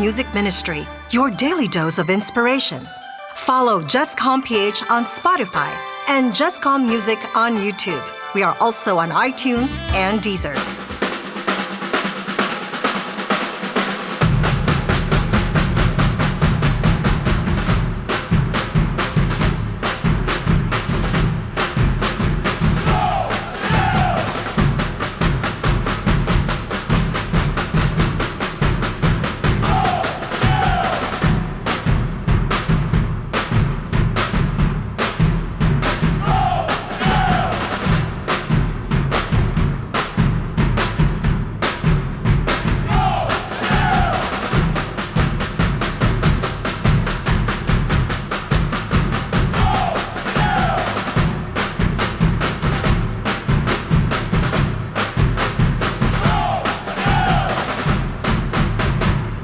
Music Ministry, your daily dose of inspiration. Follow jescom.ph on Spotify and Jescom Music on YouTube. We are also on iTunes and Deezer.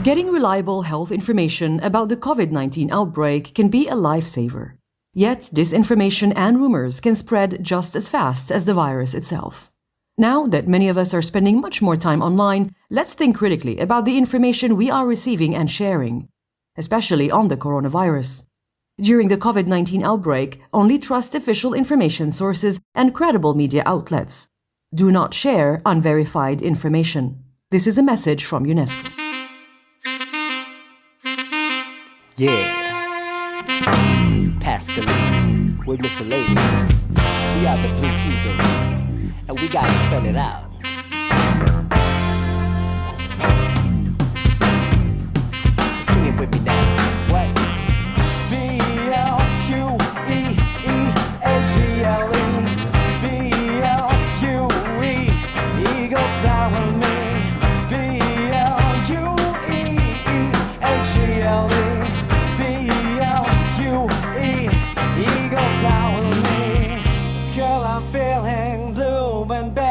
Getting reliable health information about the COVID-19 outbreak can be a lifesaver. Yet, disinformation and rumors can spread just as fast as the virus itself. Now that many of us are spending much more time online, let's think critically about the information we are receiving and sharing, especially on the coronavirus. During the COVID-19 outbreak, only trust official information sources and credible media outlets. Do not share unverified information. This is a message from UNESCO. Yeah, Pascaline, we're miscellaneous. We are the Blue Eagles, and we gotta spell it out. So sing it with me now. What? B-L-U-E-E-A-G-L-E, B-L-U-E, Eagle follow me. B-L-U-E-E-A-G-L-E.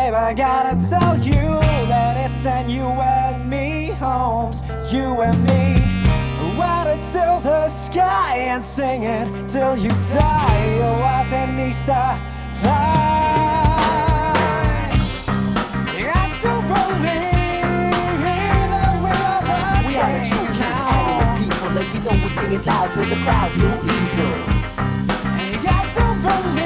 I gotta tell you that it's an you and me, Holmes, you and me. Ride it till the sky and sing it till you die. Oh, Atenista, fly. You got to believe that we are the true people, and you know we're singing loud to the crowd, Blue Eagle. You got to believe.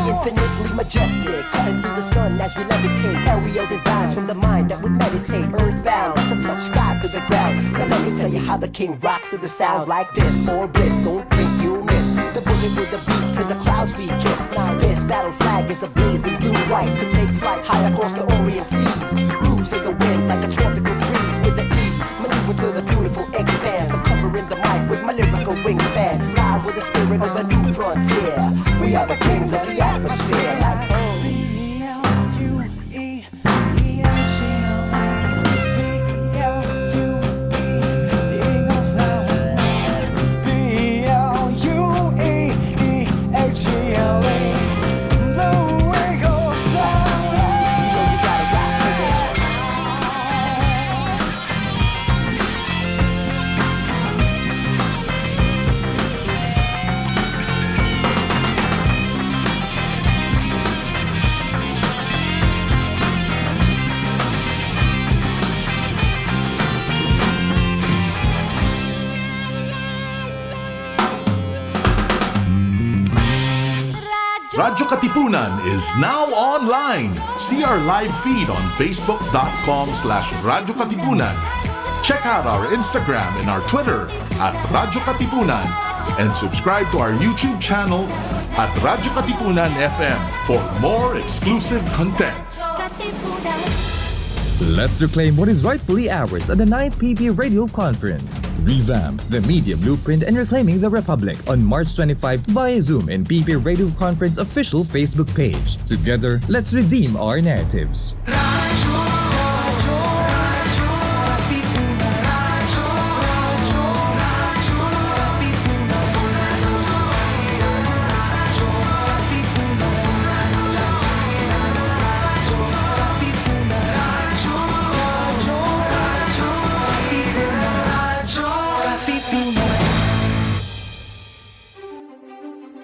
Infinitely majestic, cutting through the sun as we levitate. Aerial designs from the mind that would meditate. Earthbound, as a touch sky to the ground. Now let me tell you how the king rocks to the sound like this. More bliss, don't think you'll miss the boogie with the beat to the clouds we kiss. Now this battle flag is ablaze in blue-white to take flight high across the Orient seas. Grooves in the wind like a tropical breeze with the ease. Maneuver to the beautiful expanse. I'm covering the mic with my lyrical wingspan. Fly with the spirit of a new frontier. We are the kings of the atmosphere. Like Radyo Katipunan is now online. See our live feed on facebook.com/Radyo Katipunan. Check out our Instagram and our Twitter at Radyo Katipunan and subscribe to our YouTube channel at Radyo Katipunan FM for more exclusive content. Let's reclaim what is rightfully ours at the 9th PP Radio Conference. Revamp the media blueprint and reclaiming the Republic on March 25 via Zoom and PP Radio Conference official Facebook page. Together, let's redeem our narratives.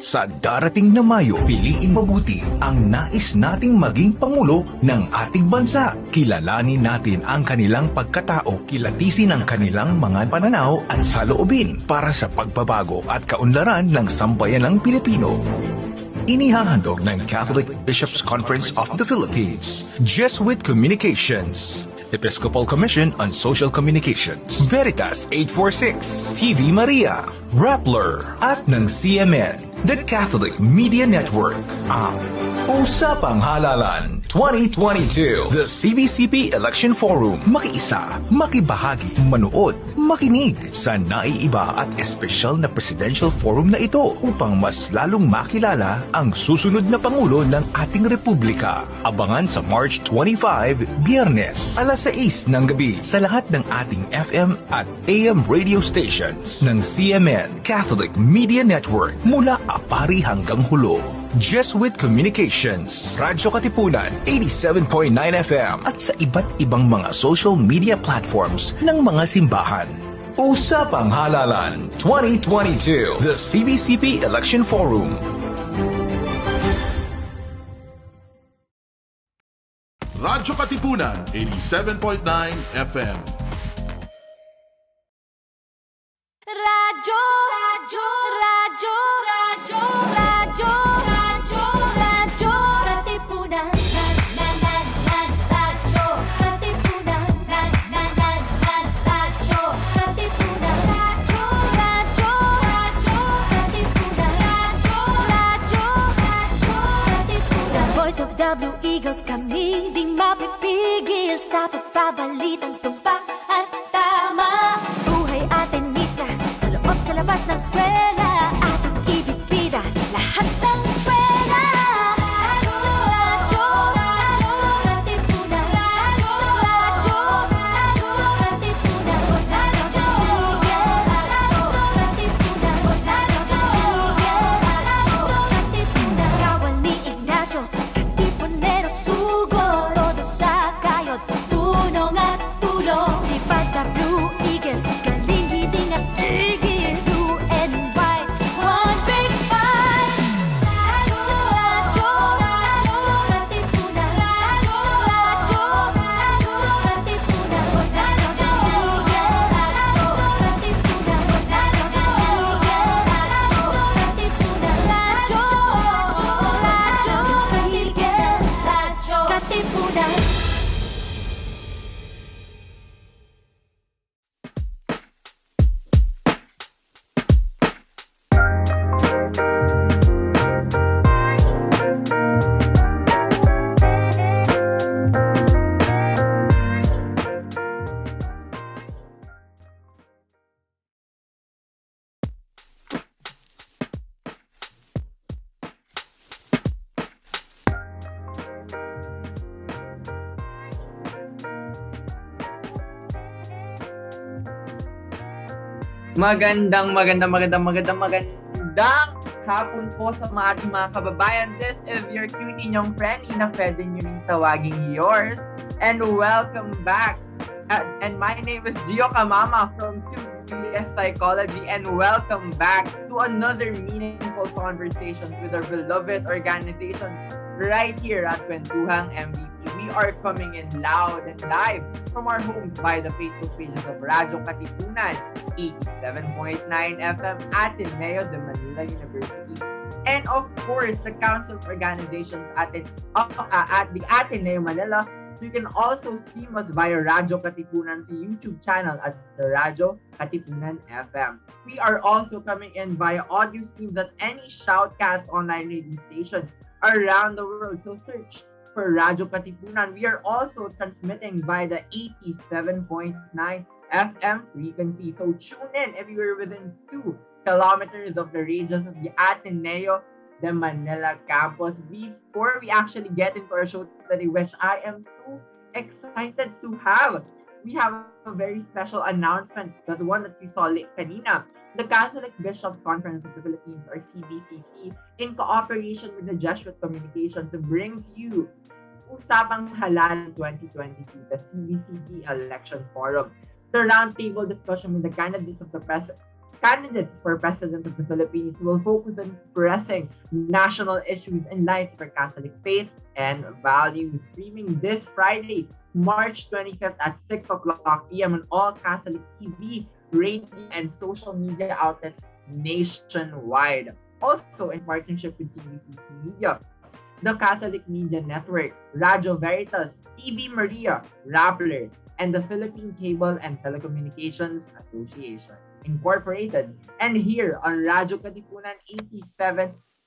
Sa darating na Mayo, piliin mabuti ang nais nating maging Pangulo ng ating bansa. Kilalanin natin ang kanilang pagkatao, kilatisin ang kanilang mga pananaw at saloobin para sa pagbabago at kaunlaran ng sambayanang Pilipino. Inihahandog ng Catholic Bishops' Conference of the Philippines, Jesuit Communications, Episcopal Commission on Social Communications, Veritas 846, TV Maria, Rappler, at ng CMN, the Catholic Media Network, ang Usapang Halalan 2022, the CBCP Election Forum. Makiisa, makibahagi, manood, makinig sa naiiba at espesyal na presidential forum na ito upang mas lalong makilala ang susunod na Pangulo ng ating Republika. Abangan sa March 25, Biyernes, alas 6 ng gabi sa lahat ng ating FM at AM radio stations ng CMN Catholic Media Network mula Apari hanggang Hulo. Jesuit Communications, Radyo Katipunan 87.9 FM at sa iba't ibang mga social media platforms ng mga simbahan. Usapang Halalan 2022, the CBCP Election Forum. Radyo Katipunan 87.9 FM. Radyo, radyo, radyo, radyo, radyo, radyo, radyo, Katipunan. Radyo, Katipunan. Radyo, Katipunan. Radyo, radyo, radyo, Katipunan. Radyo, Katipunan. The voice of the Eagle, kami di mapipigil sa pagbabalitang tumpak at tama. Buhay Atenista, sa loob sa labas ng eskwela, ating ibibida lahat ng eskwela. Radyo, radyo, Katipunan. Radyo, radyo, Katipunan. Radyo, Katipunan. Katipunan. Kawal ni Ignacio, Katipunero, sugo, todo sa kayod, tunong at tulong. Di pagka Blue Eagle, galing hiding at tigil, blue and white, one big fight. Radyo, radyo, Katipunan. Radyo, radyo, Katipunan. Radyo, Katipunan. Magandang hapon po sa ating mga kababayan. This is your cutie nyong friendly na pwede nyo ring tawaging yours. And welcome back. And my name is Gio Kamama from 2BS Psychology. And welcome back to another meaningful conversations with our beloved organizations right here at Kwentuhang MVP. We are coming in loud and live from our homes by the Facebook pages of Radio-Katipunan, 87.9 FM, Ateneo de Manila University, and of course, the Council of Organizations at the Ateneo Manila. You can also stream us via Radio-Katipunan's YouTube channel at the Radio-Katipunan FM. We are also coming in via audio streams at any Shoutcast online radio station around the world. So search for Radio Katipunan. We are also transmitting by the 87.9 FM frequency. So tune in if you're within 2 kilometers of the radius of the Ateneo de Manila campus. Before we actually get into our show today, which I am so excited to have, we have a very special announcement, the one that we saw kanina. The Catholic Bishops' Conference of the Philippines, or CBCP, in cooperation with the Jesuit Communications, brings you Usapang Halalan 2022, the CBCP Election Forum. The roundtable discussion with the candidates of the Candidates for President of the Philippines will focus on pressing national issues in line with our Catholic faith and values. Streaming this Friday, March 25th at 6 o'clock p.m. on all Catholic TV, radio, and social media outlets nationwide. Also in partnership with CBC Media, the Catholic Media Network, Radio Veritas, TV Maria, Rappler, and the Philippine Cable and Telecommunications Association Incorporated. And here on Radyo Katipunan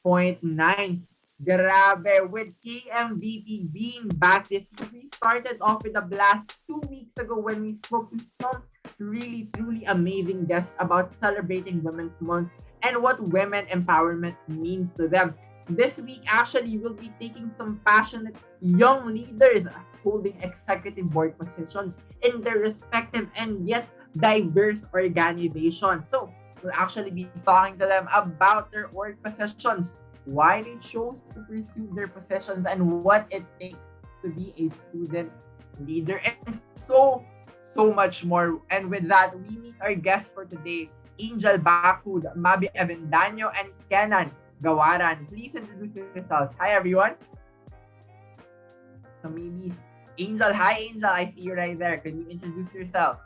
87.9. Grabe, with KMVP being back this week, we started off with a blast 2 weeks ago when we spoke to some really, truly amazing guests about celebrating Women's Month and what women empowerment means to them. This week, actually, we'll be taking some passionate young leaders holding executive board positions in their respective and yet diverse organizations. So, we'll actually be talking to them about their org positions, why they chose to pursue their positions, and what it takes to be a student leader, and so much more. And with that, we meet our guests for today, Angel Bakud, Mavi Avendaño, and Kenan Gawaran. Please introduce yourselves. Hi, everyone. So maybe Angel. Hi, Angel. I see you right there. Can you introduce yourself?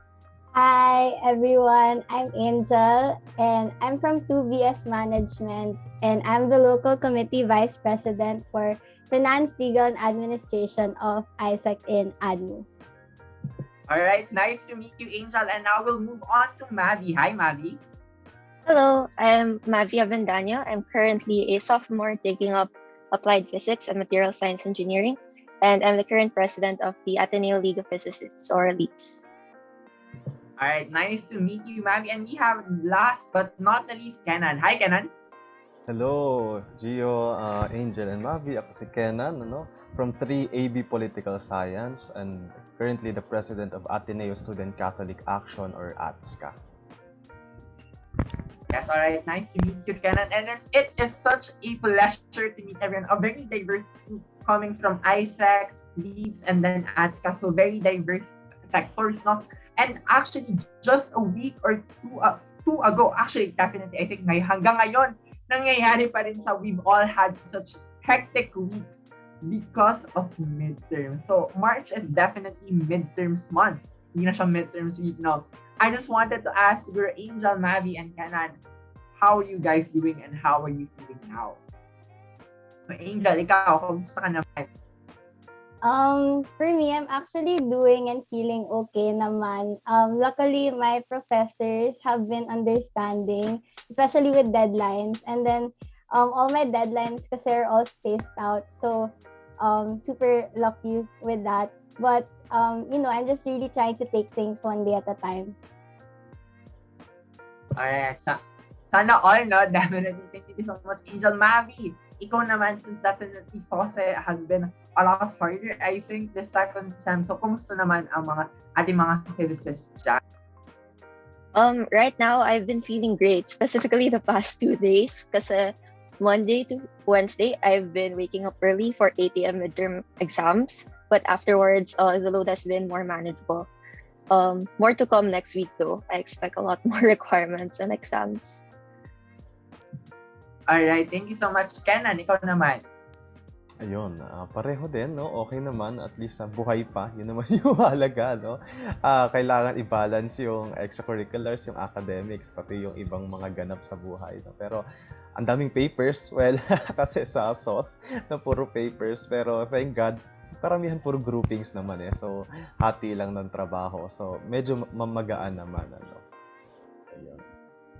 Hi, everyone. I'm Angel, and I'm from 2BS Management, and I'm the local committee vice president for Finance, Legal, and Administration of ISAC in ADMU. All right. Nice to meet you, Angel. And now we'll move on to Mavi. Hi, Mavi. Hello, I'm Mavi Avendaño. I'm currently a sophomore taking up Applied Physics and Material Science Engineering, and I'm the current president of the Ateneo League of Physicists, or LEAPS. All right, nice to meet you, Mavi. And we have last but not the least, Kenan. Hi, Kenan. Hello, Gio, Angel, and Mavi. Ako si Kenan, from 3AB Political Science, and currently the president of Ateneo Student Catholic Action, or ATSCA. Yes, all right. Nice to meet you, Kenan. And then it is such a pleasure to meet everyone. A very diverse group coming from ISAC, LEAPS, and then ATSCA. So very diverse sectors, no? And actually, just a week or two ago, actually, definitely, I think hanggang ngayon, nangyayari pa rin siya. We've all had such hectic weeks because of midterms. So, March is definitely midterms month. Hindi na siya midterms week, no? I just wanted to ask your Angel, Mavi, and Kenan, how are you guys doing and how are you feeling now? So, Angel, ikaw, kamusta ka naman? For me, I'm actually doing and feeling okay naman. Luckily, my professors have been understanding, especially with deadlines. And then, all my deadlines kasi are all spaced out. So, super lucky with that. But, I'm just really trying to take things one day at a time. Alright, sana all, no? Definitely. Thank you so much, Angel. Mavi, ikaw naman, since definitely SOSE has been a lot harder, I think, this second sem. So, kumusta naman ang ating mga physicists dyan? Right now, I've been feeling great, specifically the past 2 days, kasi Monday to Wednesday, I've been waking up early for 8 a.m. midterm exams, but afterwards, the load has been more manageable. More to come next week, though. I expect a lot more requirements and exams. Alright, thank you so much, Kenan. Ikaw naman. Ayun, pareho din, no? Okay naman, at least buhay pa. Yun naman yung halaga, no? Kailangan i-balance yung extracurriculars, yung academics, pati yung ibang mga ganap sa buhay, no? Pero ang daming papers, well, kasi sa SOS, na puro papers. Pero thank God, karamihan puro groupings naman eh. So, hati lang ng trabaho. So, medyo mamagaan naman, ano? Ayun.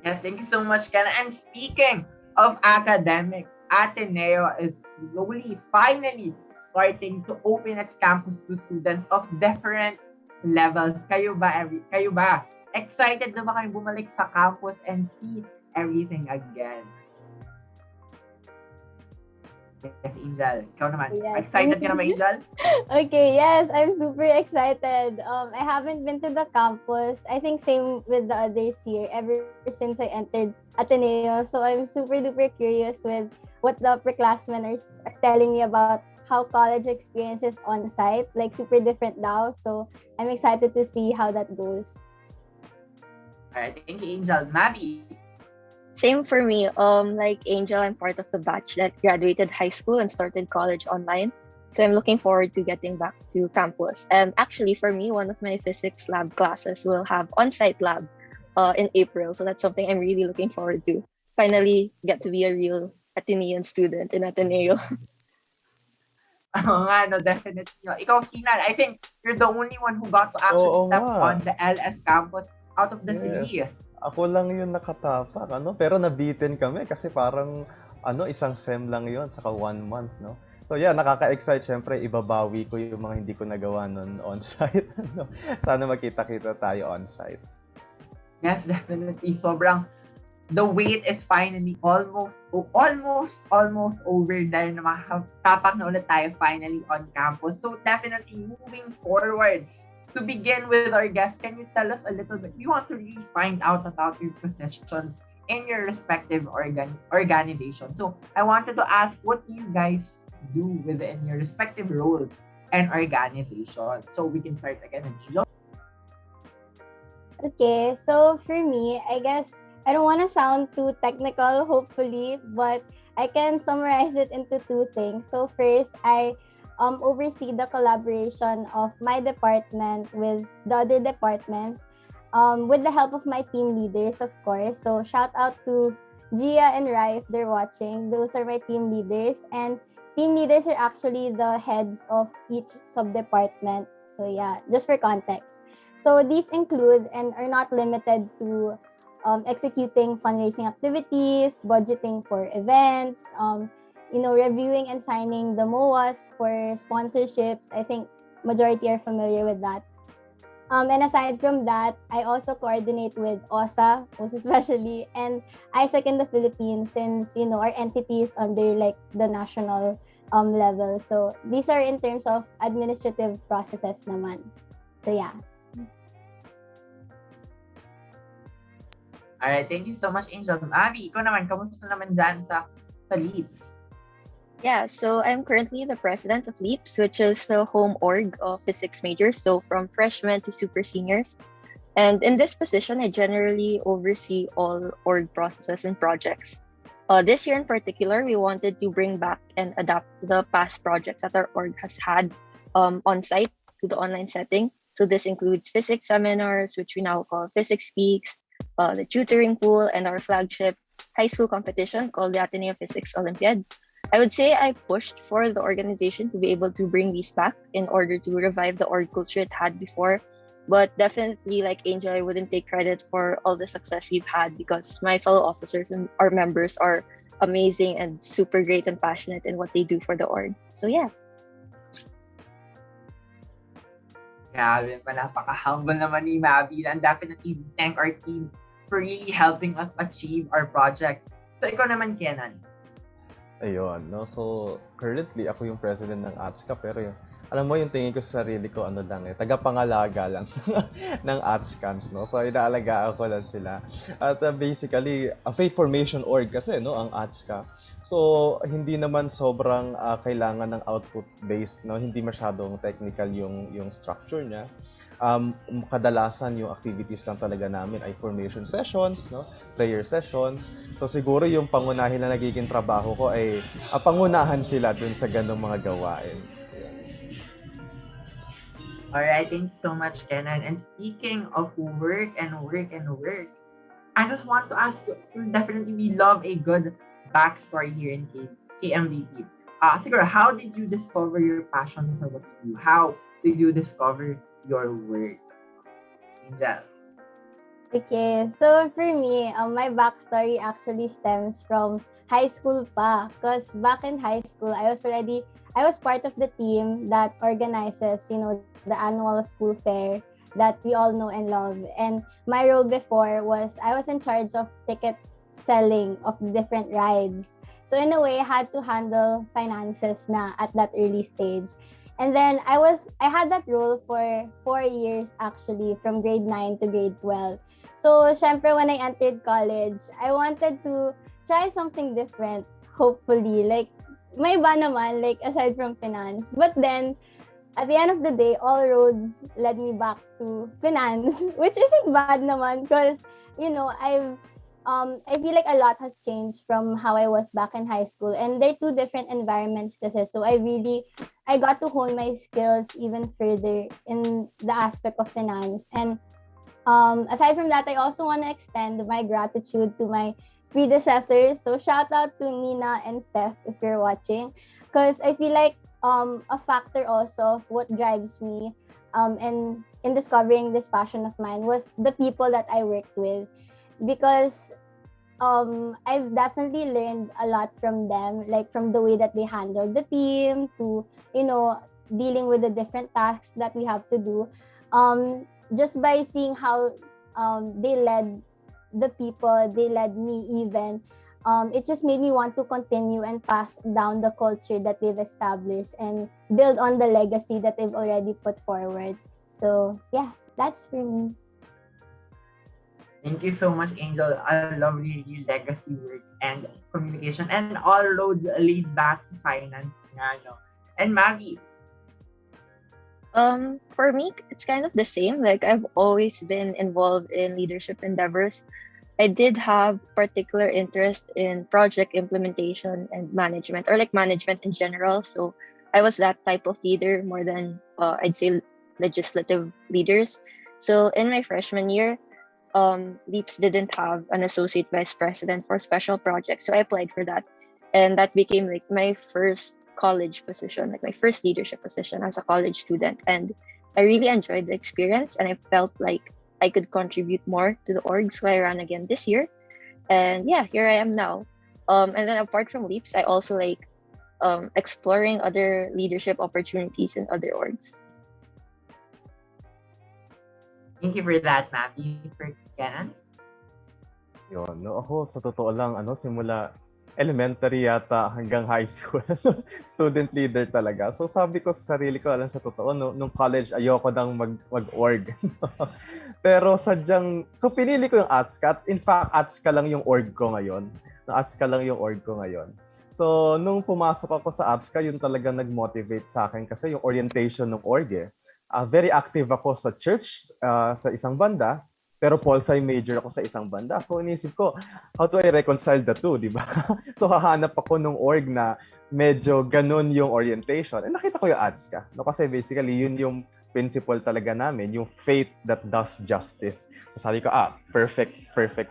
Yes, thank you so much, Kenan. And speaking of academics, Ateneo is slowly, finally starting to open its campus to students of different levels. Kayo ba? Excited na ba kayong bumalik sa campus and see everything again? Yes, Angel. Ikaw naman. Yes. Excited ka naman, Angel? Okay, yes, I'm super excited. I haven't been to the campus. I think same with the others here ever since I entered Ateneo. So I'm super duper curious with what the upperclassmen are telling me about how college experience is on site, like super different now. So I'm excited to see how that goes. Alright, thank you, Angel. Mavi, Same for me. Like Angel, I'm part of the batch that graduated high school and started college online. So I'm looking forward to getting back to campus. And actually, for me, one of my physics lab classes will have on-site lab in April. So that's something I'm really looking forward to. Finally, get to be a real Atenean student in Ateneo. Oo nga, no, definitely. No. Ikaw, Kinan, I think you're the only one who got to actually Oo step nga. on the LS campus out of the city. Yes. Ako lang yung nakatapak, ano? Pero nabitin kami kasi parang isang sem lang yon saka 1 month, no? So yeah, nakaka-excite. Syempre, ibabawi ko yung mga hindi ko nagawa nun on-site. Ano? Sana magkita-kita tayo on-site. Yes, definitely. Sobrang the wait is finally almost over dahil na makatapak na ulit tayo finally on campus. So definitely moving forward, to begin with our guests, can you tell us a little bit? We want to really find out about your positions in your respective organization. So I wanted to ask, what do you guys do within your respective roles and organization? So we can start again in Angel. Okay, so for me, I guess I don't want to sound too technical, hopefully, but I can summarize it into two things. So first, I oversee the collaboration of my department with the other departments, with the help of my team leaders, of course. So shout out to Gia and Rai if they're watching. Those are my team leaders, and team leaders are actually the heads of each sub-department. So yeah, just for context. So these include and are not limited to executing fundraising activities, budgeting for events, reviewing and signing the MOAs for sponsorships. I think majority are familiar with that. And aside from that, I also coordinate with OSA, most especially, and ISAC in the Philippines, since, our entity is under like the national level. So these are in terms of administrative processes naman. So yeah. Alright, thank you so much, Angel. Abby, ikaw naman, kamusta naman dyan sa LEAPS? Yeah, so I'm currently the president of LEAPS, which is the home org of physics majors, so from freshmen to super seniors. And in this position, I generally oversee all org processes and projects. This year in particular, we wanted to bring back and adapt the past projects that our org has had on-site to the online setting. So this includes physics seminars, which we now call Physics Speaks, the tutoring pool, and our flagship high school competition called the Ateneo Physics Olympiad. I would say I pushed for the organization to be able to bring these back in order to revive the org culture it had before. But definitely, like Angel, I wouldn't take credit for all the success we've had because my fellow officers and our members are amazing and super great and passionate in what they do for the org. So yeah. Grabe, napaka-humble naman ni Mavi, and definitely we thank our teams for really helping us achieve our projects. So ikaw naman, Kenan. Ayun, no? So, currently, ako yung president ng ATSCA, pero alam mo yung tingin ko sa sarili ko, tagapangalaga lang ng ATSCANs, no? So, inaalagaan ko lang sila. At basically, a faith formation org kasi, no, ang ATSCA. So, hindi naman sobrang kailangan ng output-based, no? Hindi masyadong technical yung structure niya. Kadalasan yung activities lang talaga namin ay formation sessions, no? Prayer sessions. So, siguro yung pangunahin na nagiging trabaho ko ay pangunahan sila dun sa ganong mga gawain. Alright, thank you so much, Kenan. And speaking of work, I just want to ask you, definitely we love a good backstory here in KMVP. Siguro, how did you discover your passion for what you do? How did you discover your work? Angel. Okay, so for me, my backstory actually stems from high school pa. Because back in high school, I was part of the team that organizes, the annual school fair that we all know and love. And my role before was I was in charge of ticket selling of different rides. So in a way, I had to handle finances na at that early stage. And then I had that role for 4 years actually, from grade 9 to grade 12. So syempre when I entered college, I wanted to try something different, hopefully. Like, may iba naman, like aside from finance. But then, at the end of the day, all roads led me back to finance, which isn't bad naman because, I've I feel like a lot has changed from how I was back in high school, and they're two different environments kasi. So I got to hone my skills even further in the aspect of finance. And aside from that, I also want to extend my gratitude to my predecessors. So shout out to Nina and Steph if you're watching, because I feel like a factor also of what drives me and in discovering this passion of mine was the people that I worked with, because I've definitely learned a lot from them, like from the way that they handle the team to, dealing with the different tasks that we have to do. Just by seeing how they led the people, they led me even. It just made me want to continue and pass down the culture that they've established and build on the legacy that they've already put forward. So yeah, that's for me. Thank you so much, Angel. I love really legacy work and communication, and all roads lead back to finance nga, no? And Mavi. For me, it's kind of the same. Like, I've always been involved in leadership endeavors. I did have particular interest in project implementation and management, or like management in general. So I was that type of leader more than I'd say legislative leaders. So in my freshman year, Leaps didn't have an associate vice president for special projects, so I applied for that, and that became like my first college position, like my first leadership position as a college student. And I really enjoyed the experience, and I felt like I could contribute more to the org, so I ran again this year, and yeah, here I am now. And then apart from Leaps, I also like exploring other leadership opportunities in other orgs. Thank you for that, Mavi. For Kenan? Yun, no, ako sa totoo lang, simula elementary yata hanggang high school, student leader talaga. So sabi ko sa sarili ko, alam sa totoo, nung college, ayoko nang mag-org. Pero sadyang, so pinili ko yung ATSCA. In fact, ATSCA lang yung org ko ngayon. So nung pumasok ako sa ATSCA, yun talaga nag-motivate sa akin kasi yung orientation ng org very active ako sa church, sa isang banda, pero pol sci major ako sa isang banda. So inisip ko, how do I reconcile the two, di ba? So hahanap ako ng org na medyo ganun yung orientation. And nakita ko yung ATSCA. No, kasi basically, yun yung principle talaga namin, yung faith that does justice. So sabi ko, perfect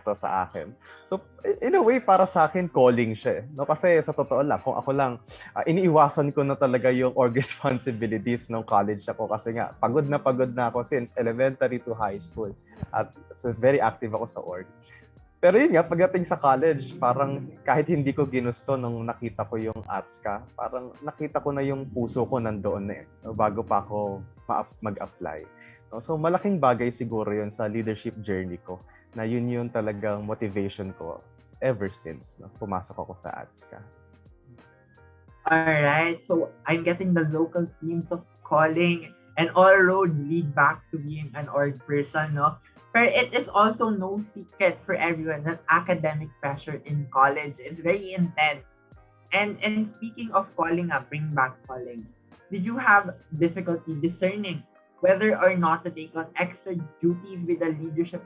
to sa akin. So in a way, para sa akin, calling siya. No, kasi sa totoo lang, kung ako lang, iniiwasan ko na talaga yung org responsibilities ng college ako kasi nga, pagod na ako since elementary to high school. At so very active ako sa org. Pero yun nga, pagdating sa college, parang kahit hindi ko ginusto nung nakita ko yung ATSCA, parang nakita ko na yung puso ko nandoon na bago pa ako mag-apply. So malaking bagay siguro yun sa leadership journey ko, na yun talagang motivation ko ever since pumasok ako sa ATSCA. Alright, so I'm getting the local themes of calling, and all roads lead back to being an org person, no? But it is also no secret for everyone that academic pressure in college is very intense. And speaking of calling, bring back calling, did you have difficulty discerning whether or not to take on extra duties with a leadership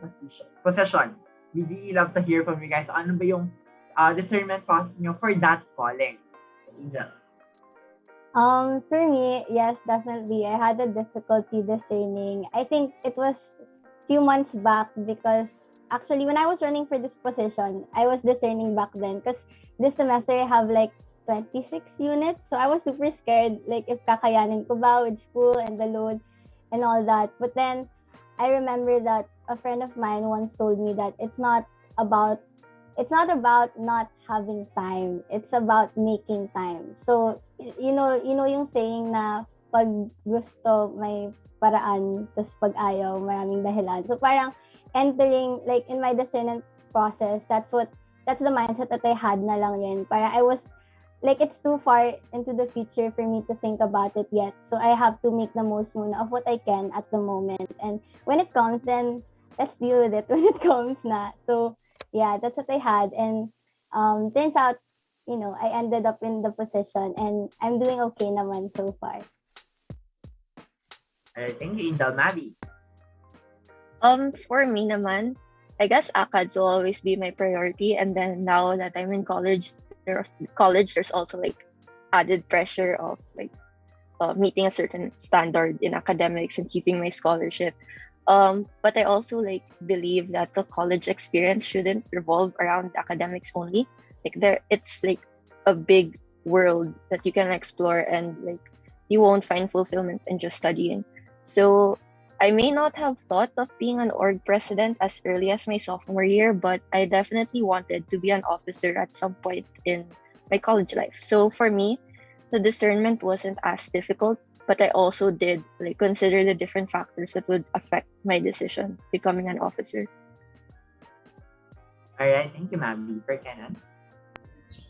position? We really love to hear from you guys. Ano ba yung discernment process nyo for that calling? Angel. For me, yes, definitely. I had a difficulty discerning. I think it was few months back, because actually when I was running for this position, I was discerning back then, because this semester I have like 26 units, so I was super scared, like if kakayanin ko ba with school and the load and all that. But then I remember that a friend of mine once told me that it's not about not having time, it's about making time. So you know yung saying na pag gusto may paraan, tapos pag ayaw, maraming dahilan. So parang entering, like in my discernment process, that's the mindset that I had na lang rin. Parang I was, like it's too far into the future for me to think about it yet. So I have to make the most muna of what I can at the moment. And when it comes, then let's deal with it when it comes na. So yeah, that's what I had. And turns out, I ended up in the position and I'm doing okay naman so far. Thank you, Angel. Mavi. For me naman, I guess ACADS will always be my priority. And then now that I'm in college, there's also like added pressure of like meeting a certain standard in academics and keeping my scholarship. But I also like believe that the college experience shouldn't revolve around academics only. Like it's like a big world that you can explore, and like you won't find fulfillment in just studying. So I may not have thought of being an org president as early as my sophomore year, but I definitely wanted to be an officer at some point in my college life. So for me, the discernment wasn't as difficult, but I also did like consider the different factors that would affect my decision becoming an officer. All right, thank you, ma'am. For Kenan.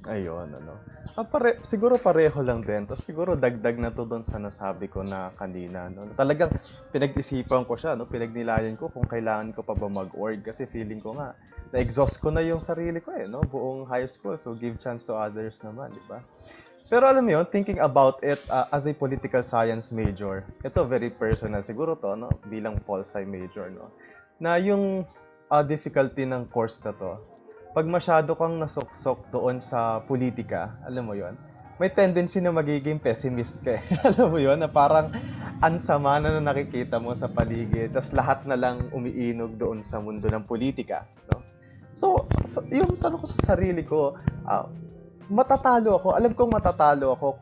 Ayun, siguro pareho lang din. Tapos siguro dagdag na to doon sa nasabi ko na kanina. No? Talagang pinag-isipan ko siya, no? Pinagnilayan ko kung kailangan ko pa ba mag-org. Kasi feeling ko nga, na-exhaust ko na yung sarili ko no? Buong high school. So give chance to others naman, di ba? Pero alam mo yun, thinking about it as a political science major, ito very personal siguro to, no? Bilang pol-sci major, no? Na yung difficulty ng course na to, pag masyado kang nasuksok doon sa politika, alam mo yon, may tendency na magiging pessimist ka. Alam mo yon, na parang ansama na nakikita mo sa paligid, tas lahat na lang umiinog doon sa mundo ng politika. No? So, yung tanong ko sa sarili ko, matatalo ako. Alam kong matatalo ako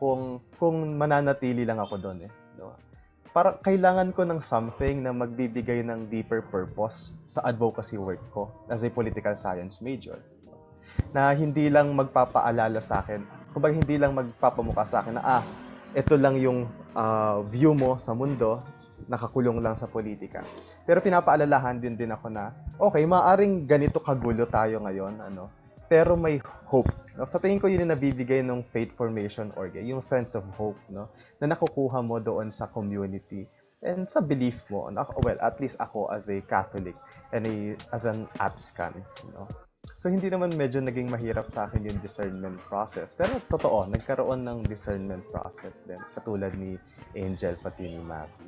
kung mananatili lang ako doon. No? Para kailangan ko ng something na magbibigay ng deeper purpose sa advocacy work ko as a political science major. Na hindi lang magpapaalala sa akin, kumbaga hindi lang magpapamukha sa akin na ito lang yung view mo sa mundo, nakakulong lang sa politika. Pero pinapaalalahan din ako na, okay, maaring ganito kagulo tayo ngayon, pero may hope. No? Sa tingin ko yun yung nabibigay ng faith formation org, yung sense of hope, no? Na nakukuha mo doon sa community and sa belief mo. Well, at least ako as a Catholic and as an ATSCAN. No? So hindi naman medyo naging mahirap sa akin yung discernment process. Pero totoo, nagkaroon ng discernment process din. Katulad ni Angel pati ni Mavi.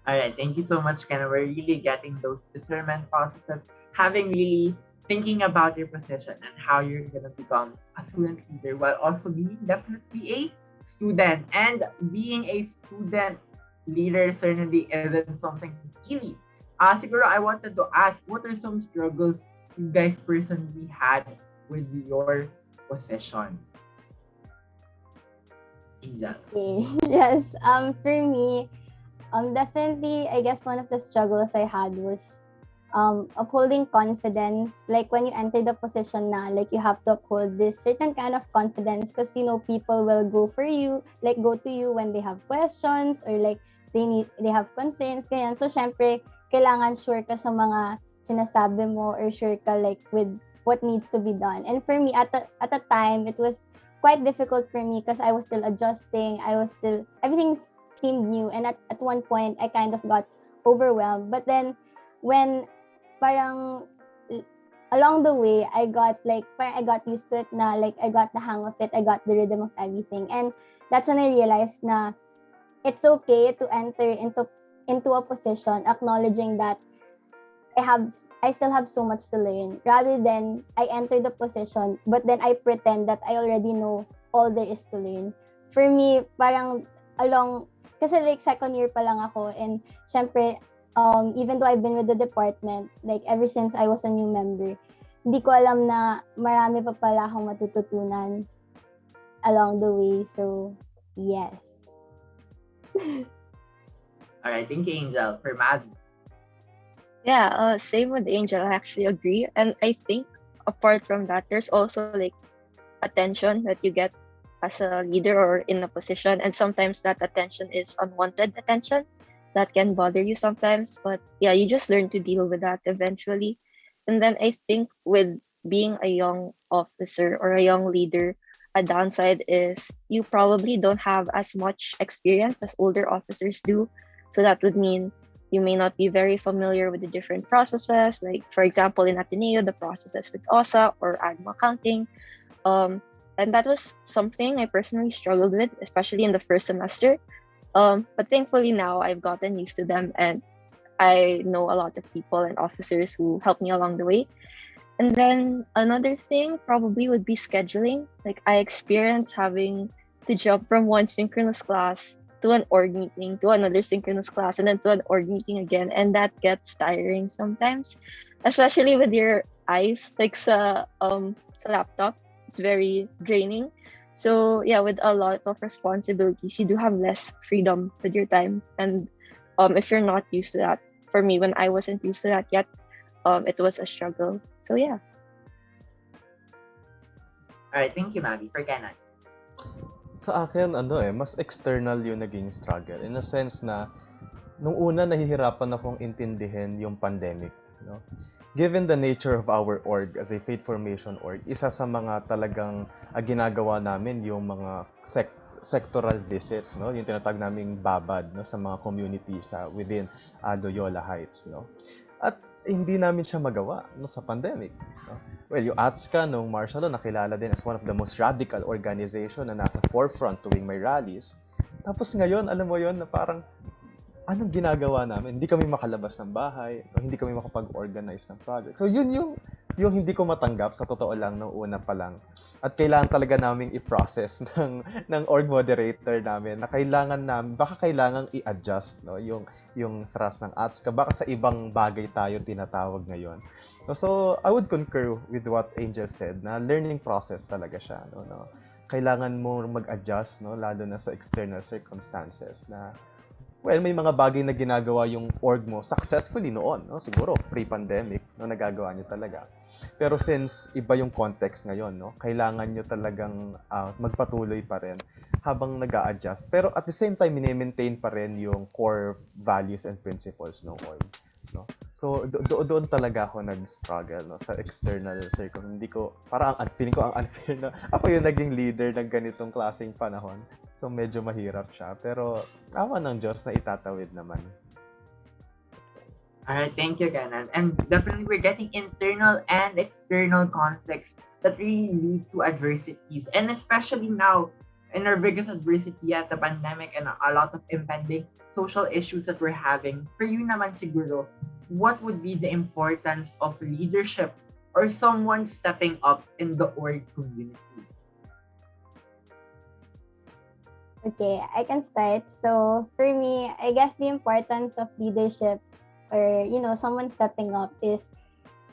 Alright, thank you so much, Ken. We're really getting those discernment processes, having really thinking about your position and how you're going to become a student leader while also being definitely a student. And being a student leader certainly isn't something easy. Siguro I wanted to ask, what are some struggles you guys personally had with your position? Angel. Yes. For me, definitely, I guess one of the struggles I had was upholding confidence. Like when you enter the position na, like you have to uphold this certain kind of confidence because people will go for you, like go to you when they have questions or like they have concerns, ganyan. So syempre, kailangan sure ka sa mga sinasabi mo or sure ka like with what needs to be done. And for me, at the time, it was quite difficult for me because I was still adjusting. Everything seemed new. And at one point, I kind of got overwhelmed. But then, when parang along the way, I got used to it na, like I got the hang of it. I got the rhythm of everything. And that's when I realized na it's okay to enter into a position acknowledging that I still have so much to learn, rather than I enter the position but then I pretend that I already know all there is to learn. For me, parang kasi like second year pa lang ako, and syempre, even though I've been with the department, like ever since I was a new member, hindi ko alam na marami pa pala akong matututunan along the way. So, yes. Alright, thank you, Angel. For Mavi. Yeah, same with Angel. I actually agree. And I think apart from that, there's also like attention that you get as a leader or in a position. And sometimes that attention is unwanted attention that can bother you sometimes. But yeah, you just learn to deal with that eventually. And then I think with being a young officer or a young leader, a downside is you probably don't have as much experience as older officers do. So that would mean you may not be very familiar with the different processes. Like, for example, in Ateneo, the processes with OSA or AGMA counting. And that was something I personally struggled with, especially in the first semester. But thankfully now I've gotten used to them. And I know a lot of people and officers who helped me along the way. And then another thing probably would be scheduling. Like I experienced having to jump from one synchronous class to an org meeting to another synchronous class and then to an org meeting again, and that gets tiring sometimes, especially with your eyes like sa laptop. It's very draining. So yeah, with a lot of responsibilities, you do have less freedom with your time. And if you're not used to that, for me, when I wasn't used to that yet, it was a struggle. So yeah. All right, thank you, Maddie. For Kenan. Sa akin, mas external yung naging struggle. In a sense na, nung una, nahihirapan akong intindihin yung pandemic. No? Given the nature of our org as a faith formation org, isa sa mga talagang ginagawa namin yung mga sectoral visits, no? Yung tinatawag naming babad, no? Sa mga communities within Loyola Heights. No? At hindi namin siya magawa, no, sa pandemic. No? Well, yung ATSCA nung martial law, nakilala din as one of the most radical organization na nasa forefront tuwing may rallies. Tapos ngayon, alam mo yon na parang, anong ginagawa namin? Hindi kami makalabas ng bahay, o hindi kami makapag-organize ng project. So yun yung hindi ko matanggap, sa totoo lang, nung una pa lang. At kailangan talaga naming i-process ng org moderator namin na baka kailangan i-adjust, no, yung thrust ng ATSCA. Baka sa ibang bagay tayo tinatawag ngayon. So I would concur with what Angel said, na learning process talaga siya. No? Kailangan mo mag-adjust, no, lalo na sa external circumstances na, well, may mga bagay na ginagawa yung org mo successfully noon, no? Siguro pre-pandemic, no, nagagawa nyo talaga. Pero since iba yung context ngayon, no, kailangan nyo talagang magpatuloy pa rin habang nag-a-adjust. Pero at the same time, mini-maintain pa rin yung core values and principles ng org. No? So, doon talaga ako nag-struggle, no, sa external circle. Hindi ko, parang feeling ko ang unfair na ako yung naging leader ng ganitong klaseng panahon. So, medyo mahirap siya. Pero, awa ng Diyos na itatawid naman. Alright, thank you, Kenan. And definitely we're getting internal and external conflicts that really lead to adversities. And especially now, in our biggest adversity at the pandemic and a lot of impending social issues that we're having, for you naman siguro, what would be the importance of leadership or someone stepping up in the org community? Okay, I can start. So for me, I guess the importance of leadership or, someone stepping up is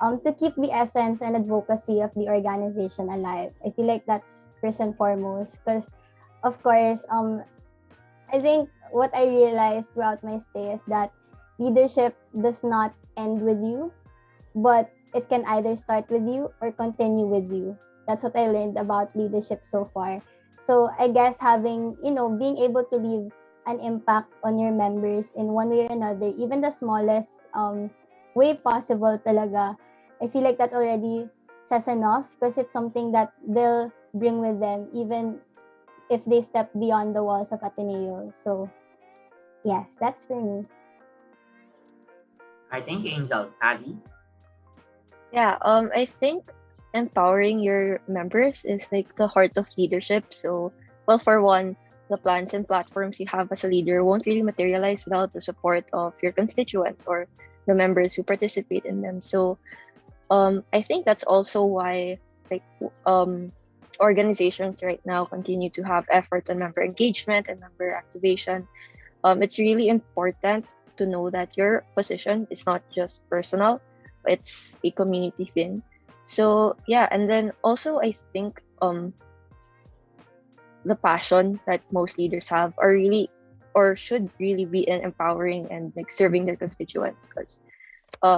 to keep the essence and advocacy of the organization alive. I feel like that's first and foremost because, of course, I think what I realized throughout my stay is that leadership does not end with you, but it can either start with you or continue with you. That's what I learned about leadership so far. So I guess having, being able to leave an impact on your members in one way or another, even the smallest way possible talaga, I feel like that already says enough because it's something that they'll bring with them even if they step beyond the walls of Ateneo. So yes, that's for me. I think Angel, Abby? Yeah, I think empowering your members is like the heart of leadership. So, well, for one, the plans and platforms you have as a leader won't really materialize without the support of your constituents or the members who participate in them. So, I think that's also why organizations right now continue to have efforts on member engagement and member activation. It's really important to know that your position is not just personal, it's a community thing. So yeah, and then also I think the passion that most leaders have are really or should really be in empowering and like serving their constituents, because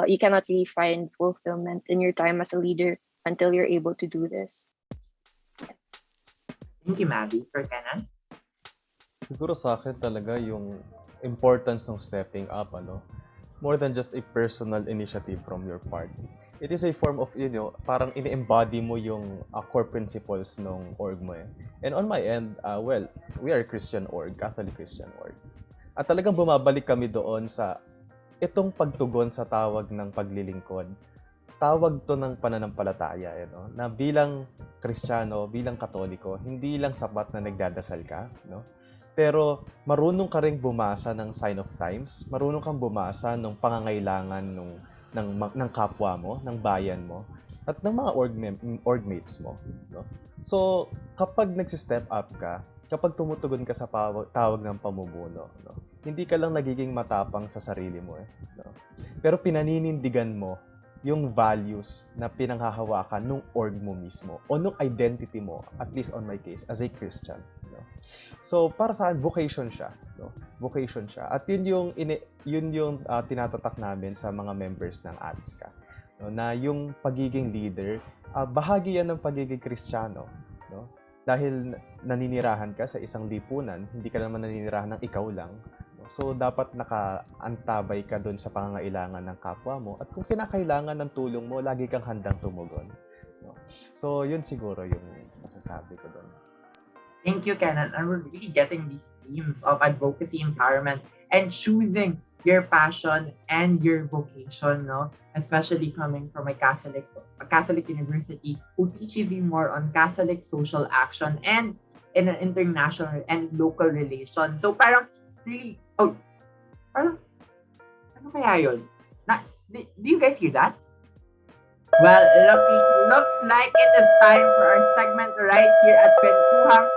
you cannot really find fulfillment in your time as a leader until you're able to do this. Thank you, Maddie. For Kenan? Siguro sa akin talaga yung importance ng stepping up, more than just a personal initiative from your part. It is a form of, parang ini-embody mo yung core principles ng org mo. And on my end, well, we are Christian org, Catholic Christian org. At talagang bumabalik kami doon sa itong pagtugon sa tawag ng paglilingkod. Tawag to ng pananampalataya, na bilang Kristiyano, bilang Katoliko, hindi lang sapat na nagdadasal ka, Pero marunong ka ring bumasa ng sign of times, marunong kang bumasa ng pangangailangan ng kapwa mo, ng bayan mo, at ng mga orgmates mo, no? So, kapag nagsi-step up ka, kapag tumutugon ka sa tawag ng pamumuno, no? Hindi ka lang nagiging matapang sa sarili mo, no? Pero pinaninindigan mo yung values na pinanghahawakan nung org mo mismo o nung identity mo, at least on my case, as a Christian, no? So, para sa akin, vocation siya, no? Vocation siya. At yun yung tinatatak namin sa mga members ng ATSCA, no? Na yung pagiging leader, bahagi yan ng pagiging Kristiyano, no? Dahil naninirahan ka sa isang lipunan, hindi ka naman naninirahan ng ikaw lang. No? So, dapat nakaantabay ka doon sa pangangailangan ng kapwa mo. At kung kinakailangan ng tulong mo, lagi kang handang tumugon. No? So, yun siguro yung masasabi ko doon. Thank you, Kenan. And we're really getting these themes of advocacy, empowerment, and choosing your passion and your vocation, no? Especially coming from a Catholic university who teaches you more on Catholic social action and in an international and local relations. So parang really, ano kaya yun? Do you guys hear that? Well, looks like it is time for our segment right here at Kwentuhang.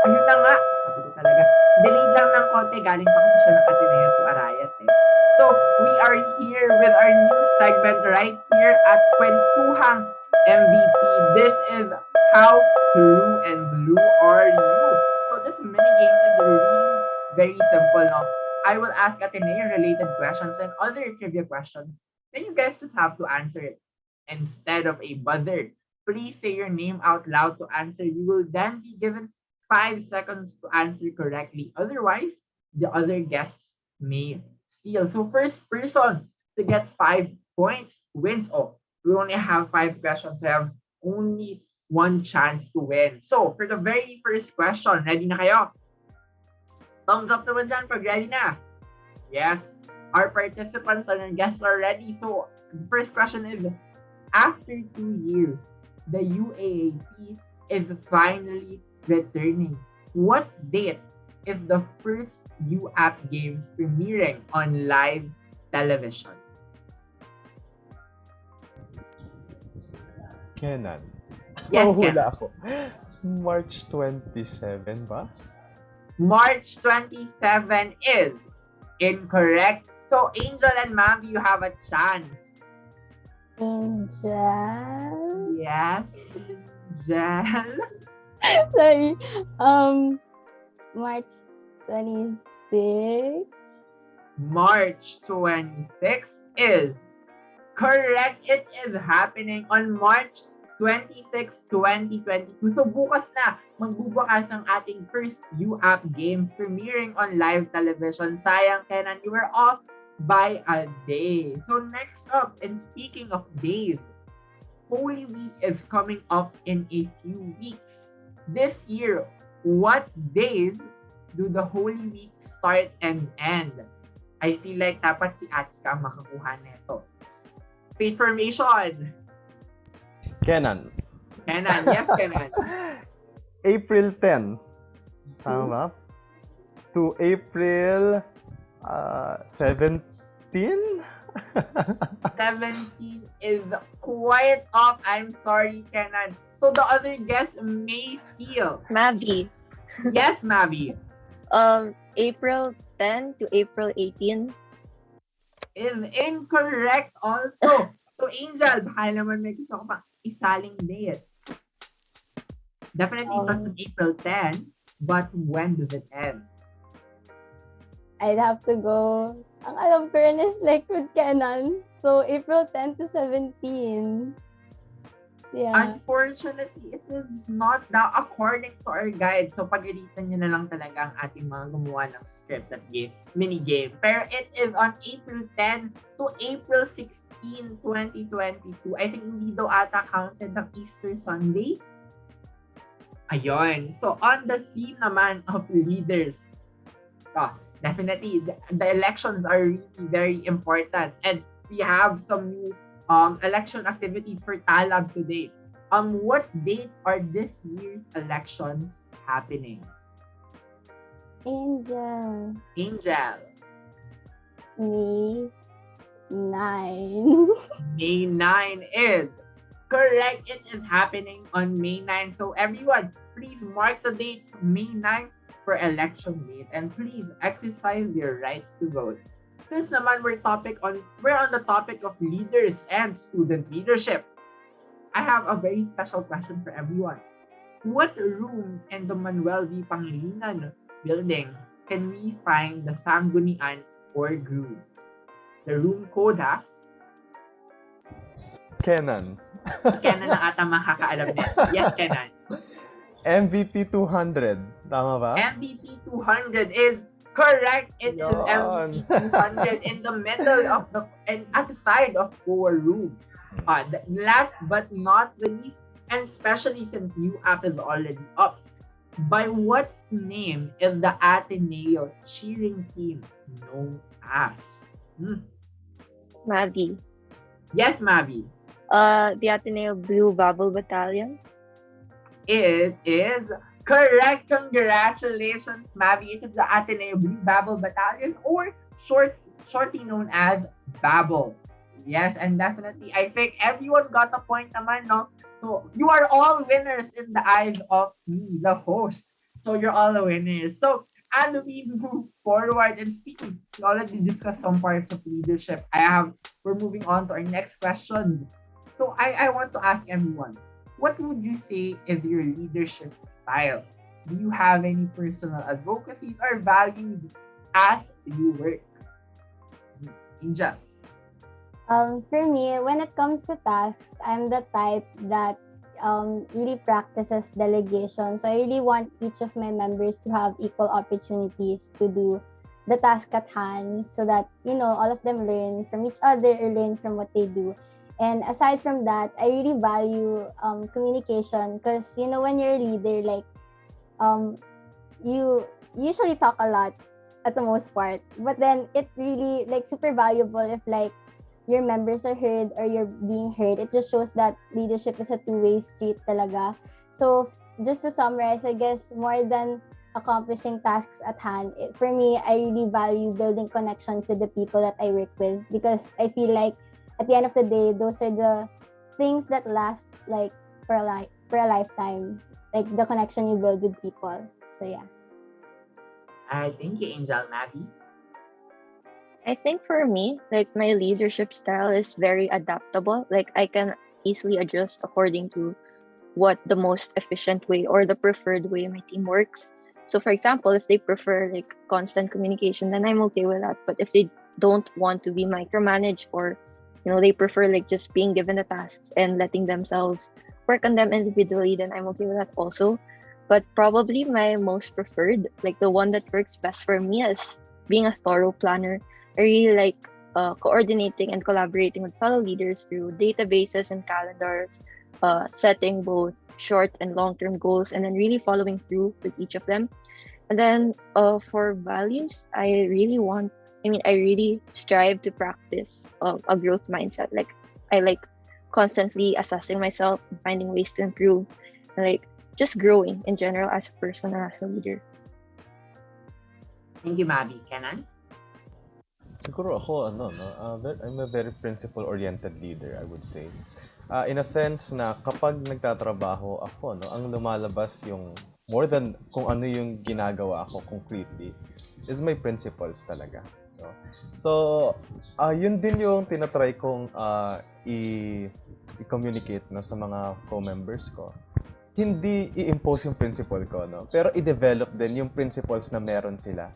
Ayun na nga. Sabi ko talaga. Delayed lang ng konti. Galing pa kasi siya ng Ateneo to Arayat eh. So, we are here with our new segment right here at Kwentuhang MVP. This is How True and Blue Are You? So, this mini game is really very simple, no? I will ask Ateneo-related questions and other trivia questions. Then you guys just have to answer it. Instead of a buzzer, please say your name out loud to answer. You will then be given 5 seconds to answer correctly. Otherwise, the other guests may steal. So first person to get 5 points wins. Oh, we only have 5 questions. We have only 1 chance to win. So for the very first question, ready na kayo? Thumbs up naman dyan pag ready na. Yes, our participants and our guests are ready. So the first question is, after 2 years, the UAAP is finally returning. What date is the first UAP Games premiering on live television? Kenan. Yes, Mahuhula ako. March 27 ba? March 27 is incorrect. So, Angel and Mambi, you have a chance. Angel? Yes, Angel. Sorry. March 26. March 26 is correct. It is happening on March 26, 2022. So bukas na, magbubukas ang ating first UAP Games premiering on live television. Sayang, Kenan, you were off by a day. So next up, and speaking of days, Holy Week is coming up in a few weeks. This year, what days do the Holy Week start and end? I feel like dapat si Atska makakuha nito. Faith formation. Kenan. Kenan, yes, Kenan. April 10. Tama? To April 17? 17 is quite off. I'm sorry, Kenan. So the other guests may steal. Mavi. Yes, Mavi. April 10 to April 18. Is incorrect also. So Angel, baka naman may gusto ko pang isaling date. Definitely starts on April 10, but when does it end? I'd have to go. Ang alam ko rin is like with Kenan. So, April 10 to 17. Yeah. Unfortunately, it is not now according to our guide. So, pag-editan nyo na lang talaga ang ating mga gumawa ng script at mini game. Pero it is on April 10 to April 16, 2022. I think hindi daw ata counted ng Easter Sunday. Ayun. So, on the theme naman of leaders, definitely, the elections are really very important. And we have some new election activities for Talab today. What date are this year's elections happening? Angel. Angel. May 9. May 9 is correct. It is happening on May 9. So everyone, please mark the dates May 9 for election date and please exercise your right to vote. Since naman we're on the topic of leaders and student leadership, I have a very special question for everyone. What room in the Manuel V. Pangilinan building can we find the Sanggunian or group? The room code ha? Kenan. Kenan na ata makakaalam nito. Yes, Kenan. MVP 200. Tama ba? MVP 200 is correct. It is Yon. MVP 200 in the middle of and at the side of our room. Last but not the least, and especially since new app is already up, by what name is the Ateneo cheering team known as? Mavi. Yes, Mavi. The Ateneo Blue Bubble Battalion. It is correct. Congratulations, Mavi. It is the Ateneo Blue Babel Battalion, or shortly known as Babel. Yes, and definitely, I think everyone got a point naman, no? So, you are all winners in the eyes of me, the host. So, you're all winners. So, and we move forward, and speaking, we already discussed some parts of leadership. We're moving on to our next question. So, I want to ask everyone, what would you say is your leadership style? Do you have any personal advocacies or values as you work? Angel. For me, when it comes to tasks, I'm the type that really practices delegation. So I really want each of my members to have equal opportunities to do the task at hand so that, all of them learn from each other or learn from what they do. And aside from that, I really value communication because, when you're a leader, like, you usually talk a lot at the most part. But then it really, like, super valuable if, like, your members are heard or you're being heard. It just shows that leadership is a two-way street talaga. So just to summarize, I guess more than accomplishing tasks at hand, for me, I really value building connections with the people that I work with because I feel like at the end of the day, those are the things that last like for a lifetime, like the connection you build with people. So yeah. Thank you, Angel. Mavi. I think for me, like my leadership style is very adaptable. Like I can easily adjust according to what the most efficient way or the preferred way my team works. So for example, if they prefer like constant communication, then I'm okay with that. But if they don't want to be micromanaged or they prefer like just being given the tasks and letting themselves work on them individually, then I'm okay with that also. But probably my most preferred, like the one that works best for me is being a thorough planner. I really like coordinating and collaborating with fellow leaders through databases and calendars, setting both short and long-term goals, and then really following through with each of them. And then for values, I really strive to practice a growth mindset. Like I like constantly assessing myself and finding ways to improve, and like just growing in general as a person and as a leader. Thank you, Mavi. Kenan? Siguro ako, I'm a very principle-oriented leader, I would say. In a sense na kapag nagtatrabaho ako, ang lumalabas yung more than kung ano yung ginagawa ko concretely is my principles talaga. So, yun din yung tinatry kong i-communicate sa mga co-members ko. Hindi i-impose yung principle ko, pero i-develop din yung principles na meron sila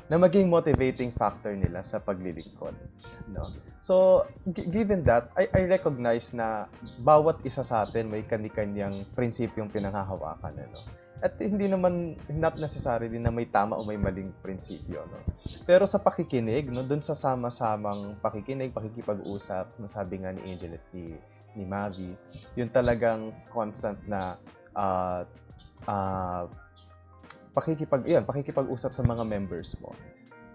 na maging motivating factor nila sa paglilingkod. So, given that, I recognize na bawat isa sa atin may kani-kanyang prinsipyong pinanghahawakan. At hindi naman, not necessary din na may tama o may maling prinsipyo. Pero sa pakikinig, dun sa sama-samang pakikinig, pakikipag-usap, sabi nga ni Angel at ni Mavi, yun talagang constant na pakikipag-usap sa mga members mo.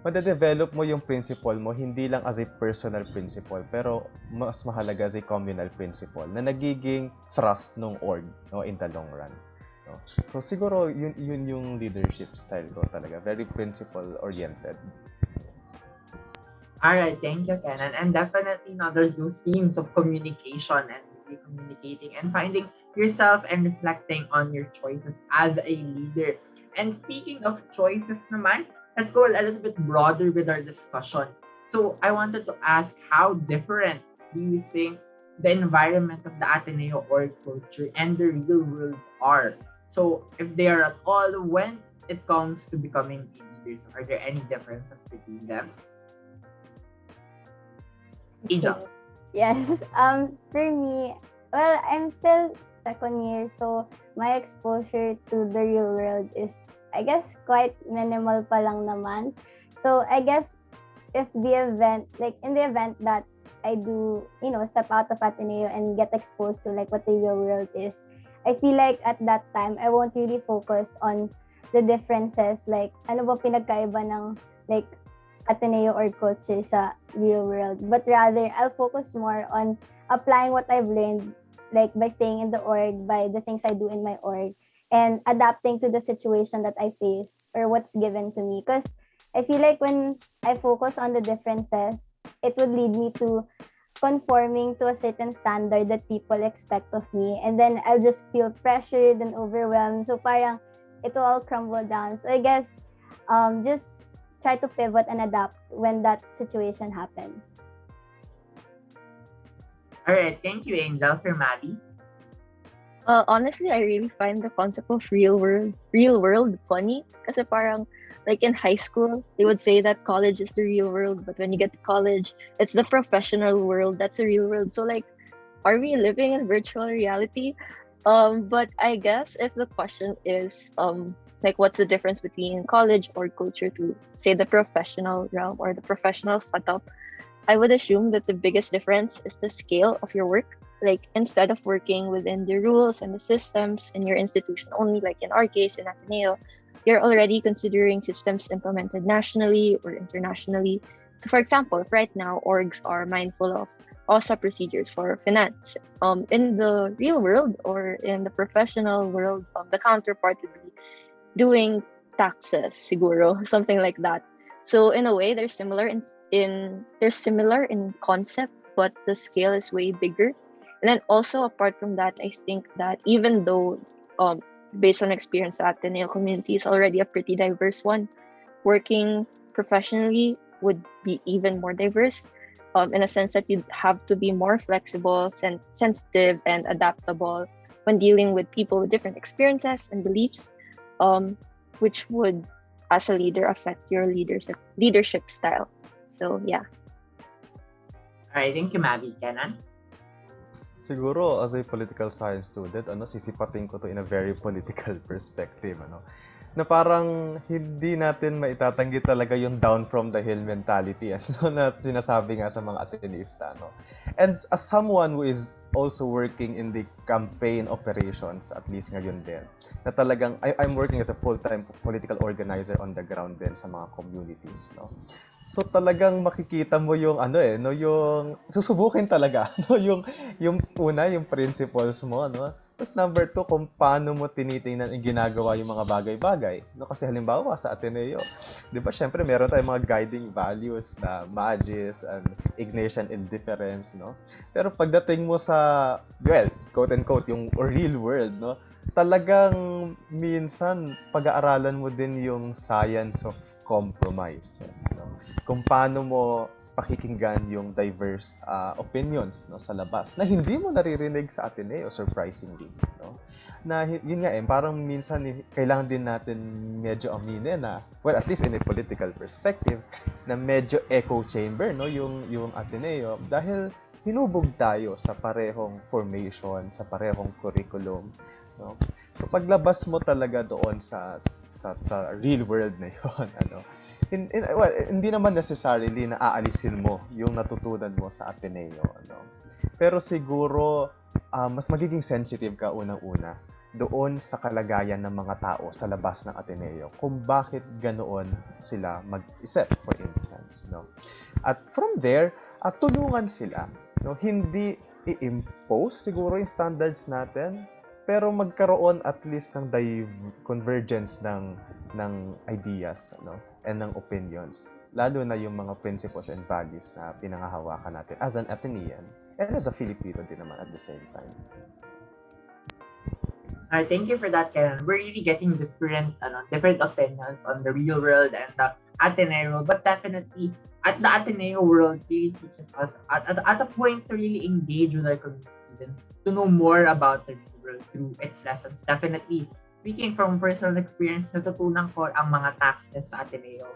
Made-develop mo yung principle mo hindi lang as a personal principle pero mas mahalaga as a communal principle na nagiging thrust ng org in the long run. no? So siguro yun yung leadership style ko talaga, very principle oriented. All right, thank you, Kenan. And definitely now there's those themes of communication and really communicating and finding yourself and reflecting on your choices as a leader. And speaking of choices naman, let's go a little bit broader with our discussion. So I wanted to ask, how different do you think the environment of the Ateneo org culture and the real world are? So if they are at all, when it comes to becoming leaders, are there any differences between them? Ija. Yes. For me, well, I'm still second year, so my exposure to the real world is, I guess, quite minimal pa lang naman. So I guess if the event, like in the event that I do, step out of Ateneo and get exposed to like what the real world is, I feel like at that time, I won't really focus on the differences, like ano ba pinagkaiba ng like Ateneo or culture sa real world, but rather I'll focus more on applying what I've learned, like by staying in the org, by the things I do in my org, and adapting to the situation that I face or what's given to me. Because I feel like when I focus on the differences, it would lead me to conforming to a certain standard that people expect of me, and then I'll just feel pressured and overwhelmed. So parang it will all crumble down. So I guess just try to pivot and adapt when that situation happens. All right, thank you, Angel. For Maddie? Honestly, I really find the concept of real world funny. Kasi parang, like in high school, they would say that college is the real world, but when you get to college, it's the professional world that's the real world. So like, are we living in virtual reality? But I guess if the question is like what's the difference between college or culture to say the professional realm or the professional setup, I would assume that the biggest difference is the scale of your work. Like instead of working within the rules and the systems in your institution only, like in our case in Ateneo, you're already considering systems implemented nationally or internationally. So for example, if right now orgs are mindful of OSA procedures for finance, in the real world or in the professional world, the counterpart would be doing taxes, siguro, something like that. So in a way, they're similar in concept, but the scale is way bigger. And then also apart from that, I think that even though, based on experience, the Ateneo community is already a pretty diverse one, working professionally would be even more diverse. In a sense that you'd have to be more flexible, sensitive, and adaptable when dealing with people with different experiences and beliefs. Which would, as a leader, affect your leadership style. So, yeah. All right, thank you, Maddie. Kenan? Siguro, as a political science student, sisipatin ko to in a very political perspective, na parang hindi natin maitatanggi talaga yung down from the hill mentality, na sinasabi nga sa mga Ateneista, And as someone who is also working in the campaign operations, at least ngayon din, na talagang I'm working as a full-time political organizer on the ground din sa mga communities, So talagang makikita mo yung yung susubukin talaga, yung una, yung principles mo, Tapos number 2, kung paano mo tinitingnan ang ginagawa yung mga bagay-bagay. Kasi halimbawa sa Ateneo, di ba, syempre meron tayong mga guiding values na magis and ignition indifference, Pero pagdating mo sa, well, quote-unquote, yung real world, talagang minsan pag-aaralan mo din yung science of compromise. Kung paano mo pakikinggan yung diverse opinions sa labas na hindi mo naririnig sa Ateneo, surprisingly. Na yun nga parang minsan kailangan din natin medyo aminin na, well, at least in a political perspective, na medyo echo chamber yung Ateneo dahil hinubog tayo sa parehong formation, sa parehong curriculum. So paglabas mo talaga doon sa real world na yun, hindi naman necessarily na aalisin mo yung natutunan mo sa Ateneo, Pero siguro mas magiging sensitive ka unang-una doon sa kalagayan ng mga tao sa labas ng Ateneo, kung bakit ganoon sila mag-isip, for instance, At from there, tulungan sila, hindi i-impose siguro yung standards natin, pero magkaroon at least ng convergence ng ideas, ano, and ng opinions. Lalo na yung mga principles and values na pinangahawakan natin as an Atenean and as a Filipino din naman at the same time. Thank you for that, Karen. We're really getting different opinions on the real world and the Ateneo, but definitely at the Ateneo world really teaches us at a point to really engage with our community and to know more about the real world through its lessons. Definitely, speaking from personal experience, natutunan ko ang mga taxes sa Ateneo.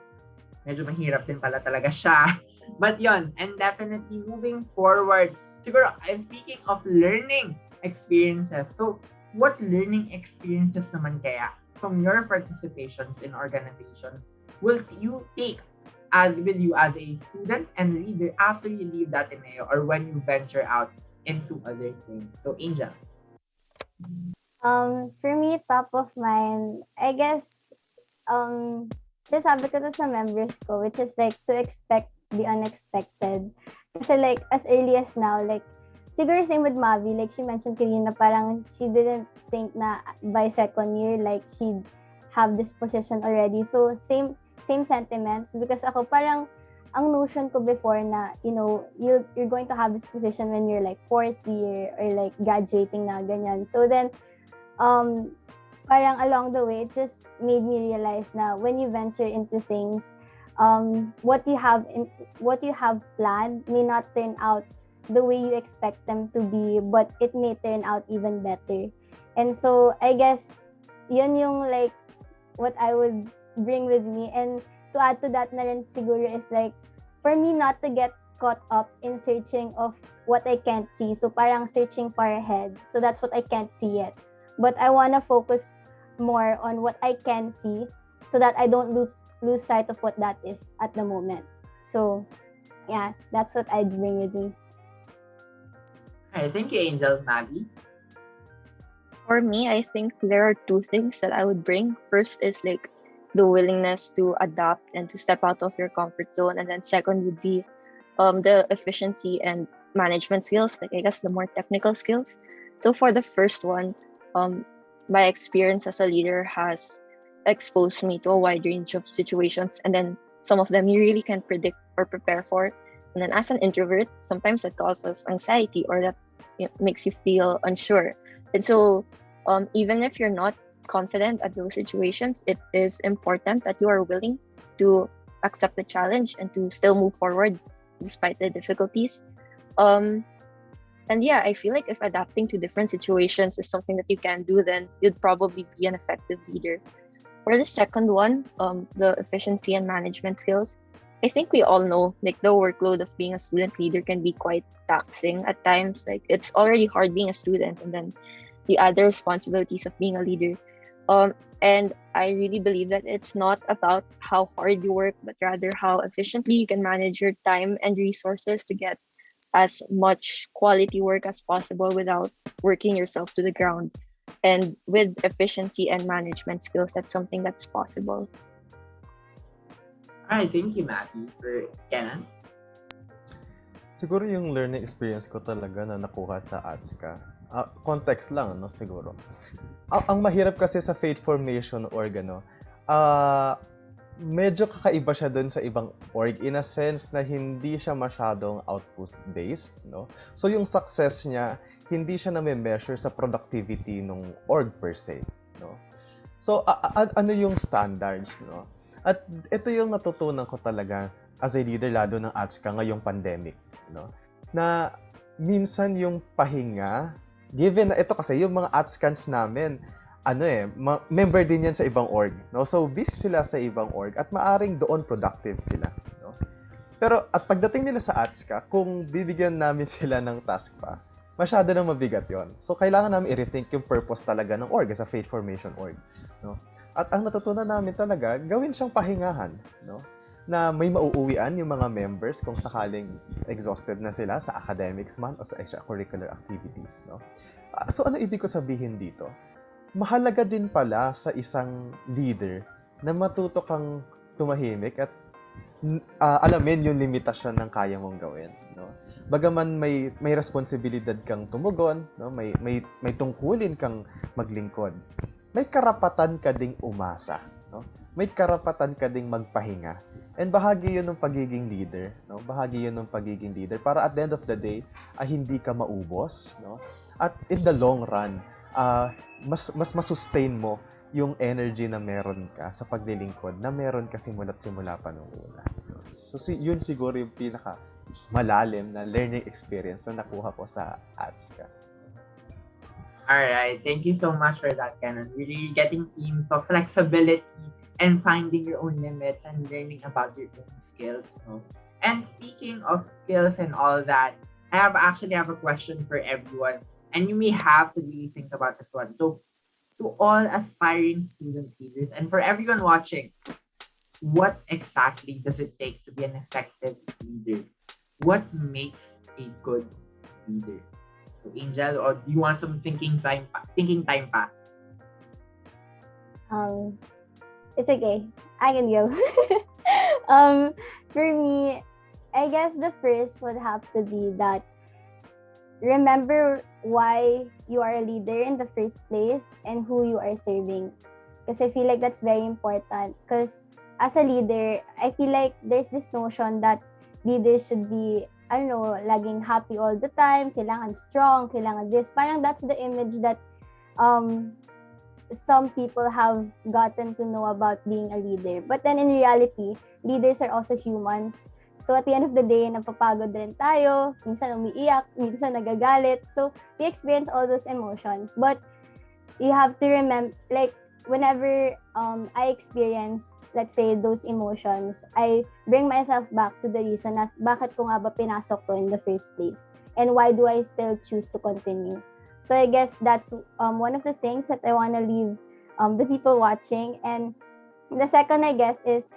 Medyo mahirap din pala talaga siya. But yon, and definitely moving forward, siguro, I'm speaking of learning experiences. So, what learning experiences naman kaya from your participations in organizations will you take with you as a student and reader after you leave that Ateneo or when you venture out into other things? So, Angel. For me, top of mind, I guess, sabi ko to sa members ko, which is like to expect the unexpected. Kasi like, as early as now, like, siguro same with Mavi, like she mentioned kanina, parang she didn't think na by second year, like, she'd have this position already. So, same sentiments. Because ako, parang, ang notion ko before na, you know, you're going to have this position when you're like fourth year or like graduating na, ganyan. So then, parang along the way, it just made me realize na when you venture into things, what you have planned may not turn out the way you expect them to be, but it may turn out even better. And so, I guess, yun yung like, what I would bring with me. And to add to that na rin siguro is like, for me not to get caught up in searching of what I can't see. So parang searching far ahead. So that's what I can't see yet. But I want to focus more on what I can see so that I don't lose sight of what that is at the moment. So, yeah, that's what I'd bring with me. Hi, thank you, Angel. Maggie? For me, I think there are two things that I would bring. First is like the willingness to adapt and to step out of your comfort zone. And then second would be the efficiency and management skills, like I guess the more technical skills. So for the first one, my experience as a leader has exposed me to a wide range of situations, and then some of them you really can't predict or prepare for. And then as an introvert, sometimes that causes anxiety or that makes you feel unsure. And so even if you're not confident at those situations, it is important that you are willing to accept the challenge and to still move forward despite the difficulties. And yeah, I feel like if adapting to different situations is something that you can do, then you'd probably be an effective leader. For the second one, the efficiency and management skills, I think we all know like the workload of being a student leader can be quite taxing at times. Like it's already hard being a student, and then you add the responsibilities of being a leader. And I really believe that it's not about how hard you work, but rather how efficiently you can manage your time and resources to get as much quality work as possible without working yourself to the ground. And with efficiency and management skills, that's something that's possible. Alright, thank you, Matthew. For Kenan? Siguro yung learning experience ko talaga na nakuha sa ATSCA. Context lang, no, siguro. Ang mahirap kasi sa faith formation org, medyo kakaiba siya dun sa ibang org in a sense na hindi siya masyadong output-based, no? So yung success niya, hindi siya na-measure sa productivity ng org per se, no? So ano yung standards, no? At ito yung natutunan ko talaga as a leader lalo ng ATSCA ngayong pandemic, no? Na minsan yung pahinga, given na ito kasi yung mga ATSCANs namin, member din yan sa ibang org, no? So busy sila sa ibang org at maaring doon productive sila, no? Pero at pagdating nila sa ATSCA, kung bibigyan namin sila ng task pa, masyado nang mabigat yon. So kailangan namin i-rethink yung purpose talaga ng org as a faith formation org, no? At ang natutunan namin talaga, gawin siyang pahingahan, no? Na may mauuwian yung mga members kung sakaling exhausted na sila sa academics man o sa extracurricular activities, no? So ano ibig ko sabihin dito? Mahalaga din pala sa isang leader na matuto kang tumahimik at alamin yung limitasyon ng kaya mong gawin, no? Bagaman may responsibilidad kang tumugon, no? May tungkulin kang maglingkod. May karapatan ka ding umasa, no? May karapatan ka ding magpahinga. And bahagi 'yun ng pagiging leader, no? Bahagi 'yun ng pagiging leader para at the end of the day ay hindi ka maubos, no? At in the long run, mas masustain mo yung energy na meron ka sa paglilingkod na meron ka simula't simula pa nung una. So yun siguro yung pinaka malalim na learning experience na nakuha ko sa ATSCA. Alright, thank you so much for that, Kenan. We're really getting themes of flexibility and finding your own limits and learning about your own skills. No? And speaking of skills and all that, I have a question for everyone. And you may have to really think about this one. So, to all aspiring student leaders and for everyone watching, what exactly does it take to be an effective leader? What makes a good leader? So, Angel, or do you want some thinking time pa? It's okay. I can go. For me, I guess the first would have to be that remember why you are a leader in the first place and who you are serving. Because I feel like that's very important. Because as a leader, I feel like there's this notion that leaders should be, I don't know, laging happy all the time, kailangan strong, kailangan this. Parang that's the image that some people have gotten to know about being a leader. But then in reality, leaders are also humans. So at the end of the day, napapagod din tayo, minsan umiiyak, minsan nagagalit. So we experience all those emotions. But you have to remember, like, whenever I experience, let's say, those emotions, I bring myself back to the reason as bakit ko nga ba pinasok to in the first place? And why do I still choose to continue? So I guess that's one of the things that I want to leave the people watching. And the second, I guess, is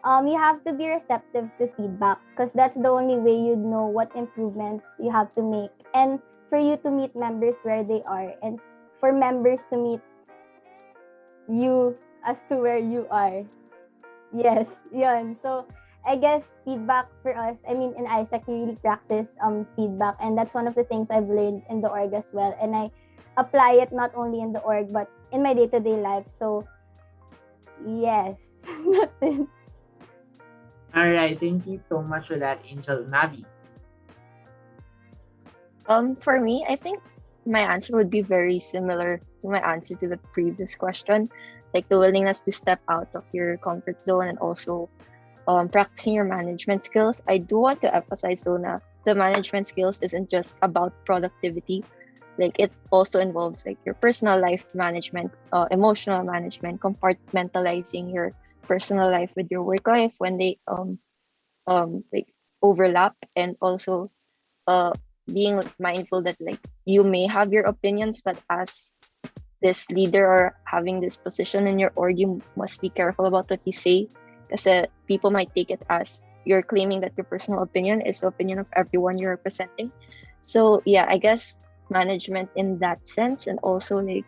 you have to be receptive to feedback because that's the only way you'd know what improvements you have to make. And for you to meet members where they are and for members to meet you as to where you are. Yes, yun. So I guess feedback for us, I mean, in ISAC, we really practice feedback, and that's one of the things I've learned in the org as well. And I apply it not only in the org, but in my day-to-day life. So, yes, that's it. All right, thank you so much for that, Angel. Navi? For me, I think my answer would be very similar to my answer to the previous question, like the willingness to step out of your comfort zone and also practicing your management skills. I do want to emphasize though na the management skills isn't just about productivity. Like it also involves like your personal life management, emotional management, compartmentalizing your personal life with your work life when they like overlap, and also being mindful that like you may have your opinions, but as this leader or having this position in your org, you must be careful about what you say, because people might take it as you're claiming that your personal opinion is the opinion of everyone you're representing. So yeah, I guess management in that sense, and also like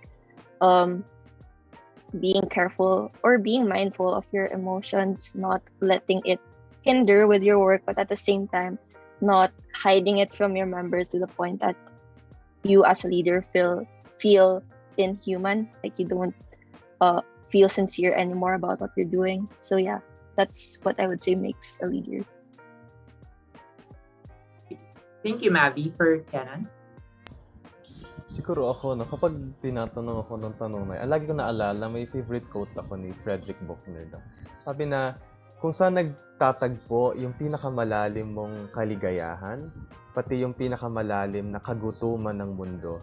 being careful or being mindful of your emotions, not letting it hinder with your work, but at the same time not hiding it from your members to the point that you as a leader feel inhuman, like you don't feel sincere anymore about what you're doing. So yeah, that's what I would say makes a leader. Thank you, Mavi. For Kenan? Siguro ako, no, kapag tinatanong ako ng tanong na, lagi ko naalala, may favorite quote ako ni Frederick Buechner. No? Sabi na, kung saan nagtatagpo yung pinakamalalim mong kaligayahan, pati yung pinakamalalim na kagutuman ng mundo,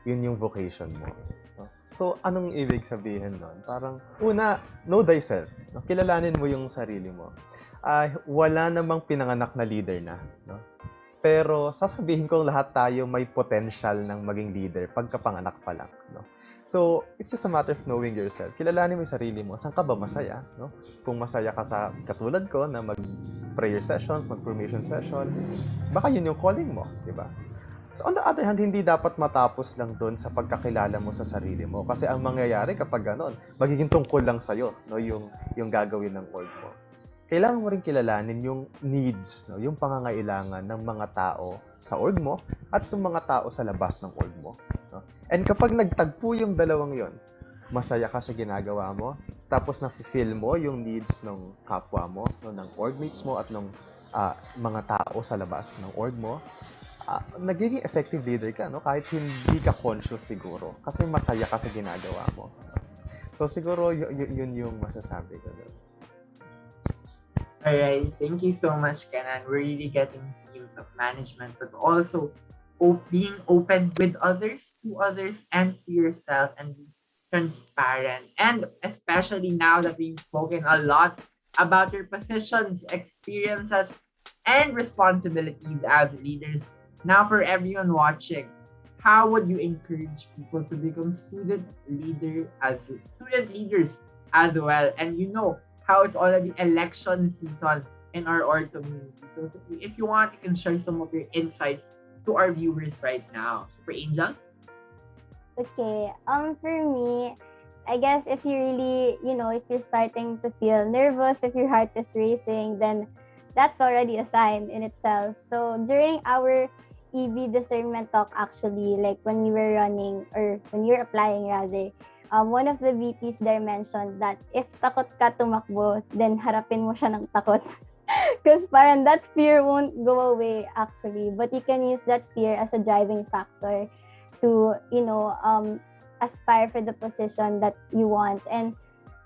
yun yung vocation mo. No? So, anong ibig sabihin nun? Parang, una, know thyself. No? Kilalanin mo yung sarili mo. Wala namang pinanganak na leader na. No? Pero sasabihin ko lahat tayo may potential ng maging leader pagkapanganak pa lang, no? So, it's just a matter of knowing yourself. Kilalanin mo yung sarili mo. Saan ka ba masaya, no? Kung masaya ka sa katulad ko na mag-prayer sessions, mag-formation sessions, baka yun yung calling mo, di ba? So, on the other hand, hindi dapat matapos lang doon sa pagkakilala mo sa sarili mo. Kasi ang mangyayari kapag ganon, magiging tungkol lang sa'yo, no? Yung gagawin ng org mo. kailangan mo rin kilalanin yung needs, no? Yung pangangailangan ng mga tao sa org mo at yung mga tao sa labas ng org mo. No? And kapag nagtagpo yung dalawang yon, masaya ka sa ginagawa mo, tapos na-fulfill mo yung needs ng kapwa mo, no? Ng orgmates mo at ng mga tao sa labas ng org mo, nagiging effective leader ka, no? Kahit hindi ka conscious siguro, kasi masaya ka sa ginagawa mo. So siguro yun yung masasabi ko doon. Alright, thank you so much, Kenan. We're really getting themes of management, but also being open with others, to others, and to yourself, and be transparent. And especially now that we've spoken a lot about your positions, experiences, and responsibilities as leaders. Now, for everyone watching, how would you encourage people to become student leaders as well? And you know how it's already election season in our org community. So if you want, you can share some of your insights to our viewers right now. Super Angel? Okay. For me, I guess if you really, if you're starting to feel nervous, if your heart is racing, then that's already a sign in itself. So during our EB discernment talk, actually, like when we were running or when you're applying rather, one of the VPs there mentioned that if takot ka tumakbo, then harapin mo siya ng takot. Because parang that fear won't go away actually, but you can use that fear as a driving factor to, aspire for the position that you want. And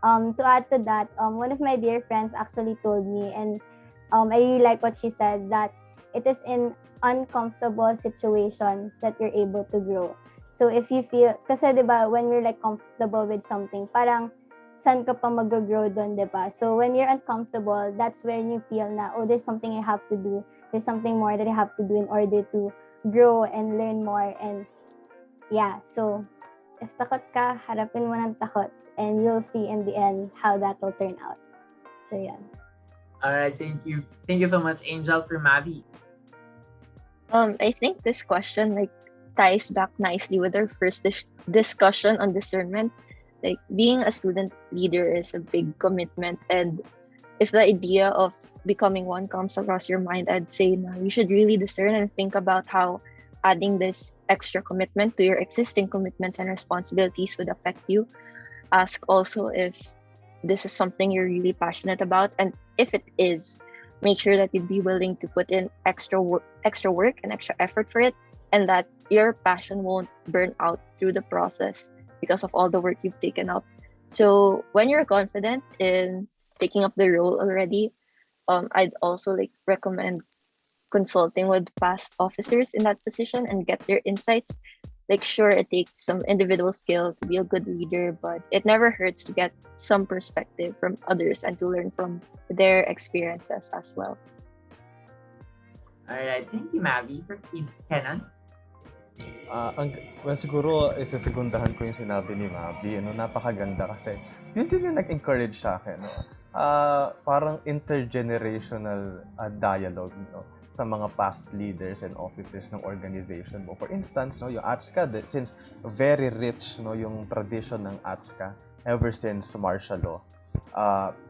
to add to that, one of my dear friends actually told me, and I really like what she said, that it is in uncomfortable situations that you're able to grow. So if you feel, kasi diba, when you're like comfortable with something, parang saan ka pa mag-grow doon, diba? So when you're uncomfortable, that's when you feel na, oh, there's something I have to do. There's something more that I have to do in order to grow and learn more. And yeah, so if takot ka, harapin mo ng takot, and you'll see in the end how that will turn out. So yeah. Alright, thank you. Thank you so much, Angel, for Mavi. I think this question ties back nicely with our first discussion on discernment. Like, being a student leader is a big commitment, and if the idea of becoming one comes across your mind, I'd say you should really discern and think about how adding this extra commitment to your existing commitments and responsibilities would affect you. Ask also if this is something you're really passionate about, and if it is, make sure that you'd be willing to put in extra work and extra effort for it, and that your passion won't burn out through the process because of all the work you've taken up. So when you're confident in taking up the role already, I'd also recommend consulting with past officers in that position and get their insights. Sure, it takes some individual skill to be a good leader, but it never hurts to get some perspective from others and to learn from their experiences as well. Alright, thank you, Mavi. For Kenan? Well, siguro isasegundahan ko yung sinabi ni Mavi. Napakaganda kasi yun din yung nag-encourage sa akin. Parang intergenerational dialogue, sa mga past leaders and officers ng organization mo. For instance, yung ATSCA, since very rich yung tradition ng ATSCA ever since martial law,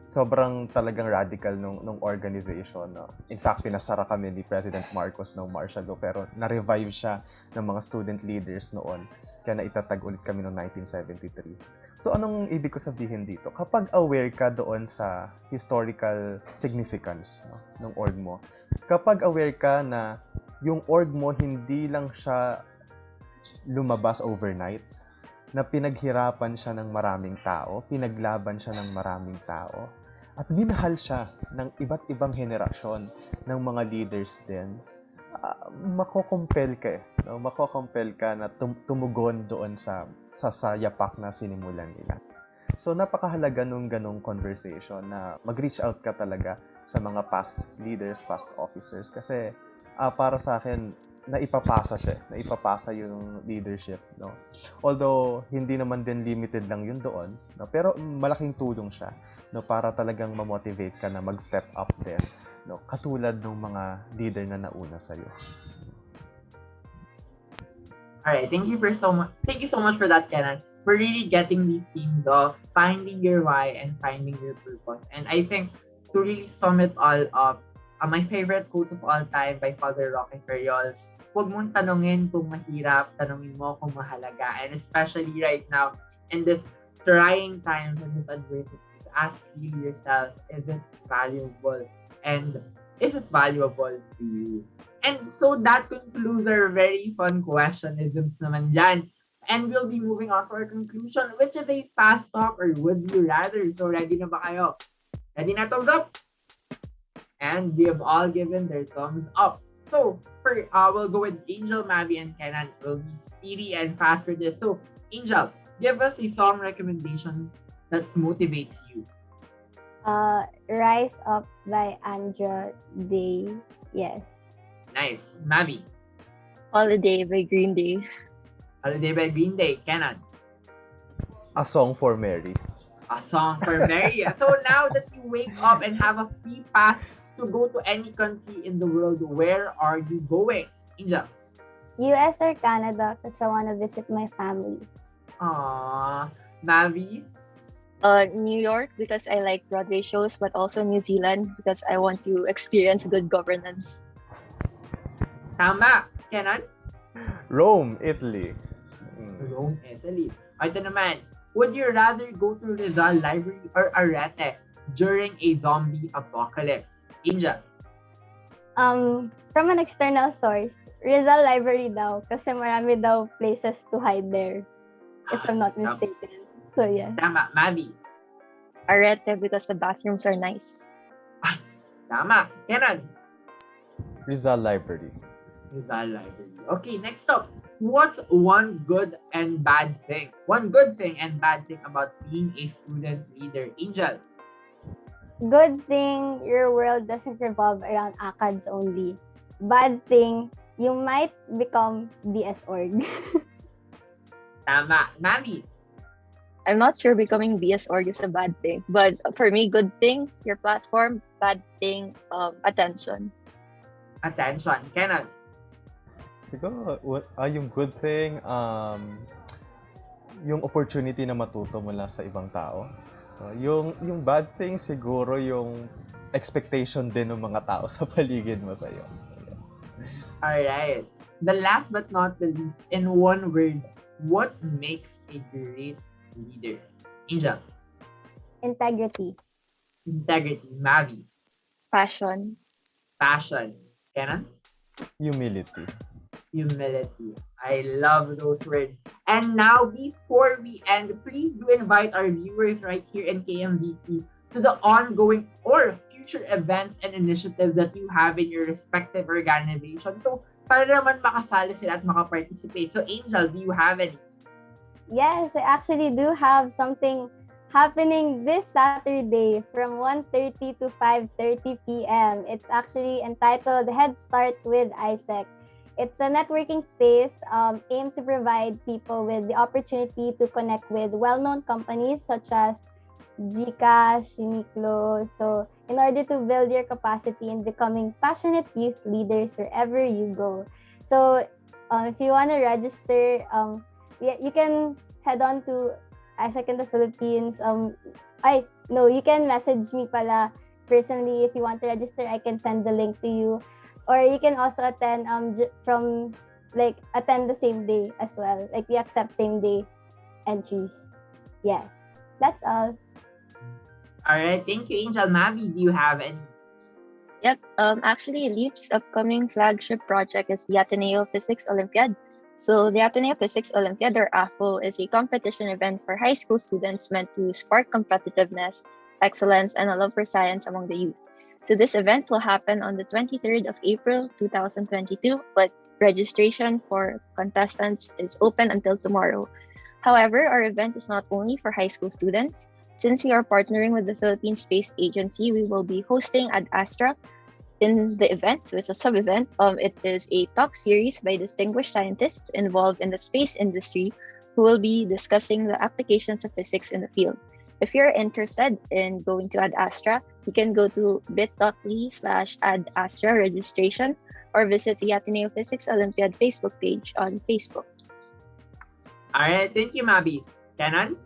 sobrang talagang radical nung organization. In fact, pinasara kami ni President Marcos ng martial law, pero na-revive siya ng mga student leaders noon. Kaya naitatag ulit kami noong 1973. So anong ibig ko sabihin dito? Kapag aware ka doon sa historical significance ng org mo, kapag aware ka na yung org mo hindi lang siya lumabas overnight, na pinaghirapan siya ng maraming tao, pinaglaban siya ng maraming tao, at minahal siya ng iba't ibang henerasyon ng mga leaders din, makokompel ka na tumugon doon sa yapak na sinimulan nila. So napakahalaga nung ganong conversation na mag-reach out ka talaga sa mga past leaders, past officers, kasi para sa akin naipapasa yung leadership, although hindi naman din limited lang yun doon, pero malaking tulong siya, para talagang ma-motivate ka na mag-step up din, katulad ng mga leader na nauna sa iyo. Alright, thank you so much for that, Kenan. We're really getting these themes of finding your why and finding your purpose. And I think to really sum it all up, my favorite quote of all time by Father Roque Ferriols, huwag mong tanungin kung mahirap, tanungin mo kung mahalaga. And especially right now, in this trying times and this adversity, ask you yourself, is it valuable? And is it valuable to you? And so that concludes our very fun questionisms naman dyan. And we'll be moving on to our conclusion, which is a fast talk or would you rather. So ready na ba kayo? Ready na, thumbs up? And they have all given their thumbs up. So we'll go with Angel, Mavi, and Kenan. We'll be speedy and fast for this. So Angel, give us a song recommendation that motivates you. Rise Up by Andra Day. Yes. Nice. Mavi. Holiday by Green Day. Holiday by Green Day. Kenan. A Song for Mary. A Song for Mary. So now that you wake up and have a free pass to go to any country in the world, where are you going? Angel. US or Canada because I want to visit my family. Aww. Mavi. New York because I like Broadway shows, but also New Zealand because I want to experience good governance. Tama. Kenan. Rome, Italy. Rome, Italy. Ito naman, would you rather go to Rizal Library or Arete during a zombie apocalypse? Angel. From an external source, Rizal Library daw kasi marami daw places to hide there. If I'm not mistaken. So yeah. Tama. Mavi. Arete because the bathrooms are nice. Tama. Kenan. Rizal Library. Rizal Library. Okay, next up. What's one good and bad thing? One good thing and bad thing about being a student leader? Angel. Good thing your world doesn't revolve around ACADS only. Bad thing, you might become BS org. Tama. Mami. I'm not sure becoming BS org is a bad thing, but for me, good thing, your platform. Bad thing, attention. Attention. Kenan. Siguro, yung good thing, yung opportunity na matuto mula sa ibang tao. Yung bad thing, siguro yung expectation din ng mga tao sa paligid mo sa'yo. Alright. The last but not the least, in one word, what makes a great leader? Angel. Integrity. Integrity. Mavi. Passion. Passion. Kenan. Humility. Humility. I love those words. And now, before we end, please do invite our viewers right here in KMVP to the ongoing or future events and initiatives that you have in your respective organization. So, para naman makasali sila at makaparticipate. So, Angel, do you have any? Yes, I actually do have something happening this Saturday from 1:30 to 5:30 p.m. It's actually entitled Head Start with ISEC. It's a networking space aimed to provide people with the opportunity to connect with well-known companies such as GCash, Uniqlo. So, in order to build your capacity in becoming passionate youth leaders wherever you go. So, if you want to register, you can head on to ISEC in the Philippines. You can message me pala personally if you want to register. I can send the link to you. Or you can also attend attend the same day as well. Like we accept same day entries. Yes. That's all. Alright, thank you, Angel. Mavi, do you have any? Yep. Actually, LEAP's upcoming flagship project is the Ateneo Physics Olympiad. So the Ateneo Physics Olympiad, or AFO, is a competition event for high school students meant to spark competitiveness, excellence, and a love for science among the youth. So this event will happen on the 23rd of April 2022, but registration for contestants is open until tomorrow. However, our event is not only for high school students. Since we are partnering with the Philippine Space Agency, we will be hosting Ad Astra in the event. So it's a sub-event. It is a talk series by distinguished scientists involved in the space industry who will be discussing the applications of physics in the field. If you're interested in going to Ad Astra, you can go to bit.ly/Ad Astra registration or visit the Ateneo Physics Olympiad Facebook page on Facebook. Alright, thank you, Mabi. Kenan?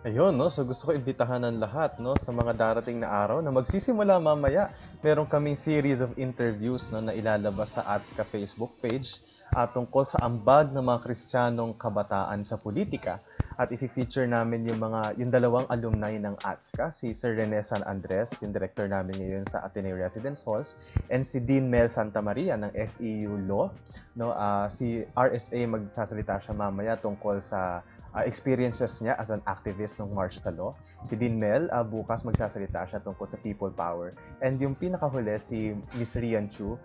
Ayun, no? So gusto ko imbitahan ng lahat, no, sa mga darating na araw na magsisimula mamaya. Meron kaming series of interviews, no, na ilalabas sa ATSCA Facebook page tungkol sa ambag ng mga Kristiyanong kabataan sa politika. At i-feature namin yung dalawang alumni ng ATSCA, si Sir Rene San Andres, yung director namin ngayon sa Ateneo Residence Halls, and si Dean Mel Santa Maria ng FEU Law. No, si RSA magsasalita siya mamaya tungkol sa experiences niya as an activist ng martial law. Si Dean Mel, bukas magsasalita siya tungkol sa people power. And yung pinakahuli, si Miss Rian Chu,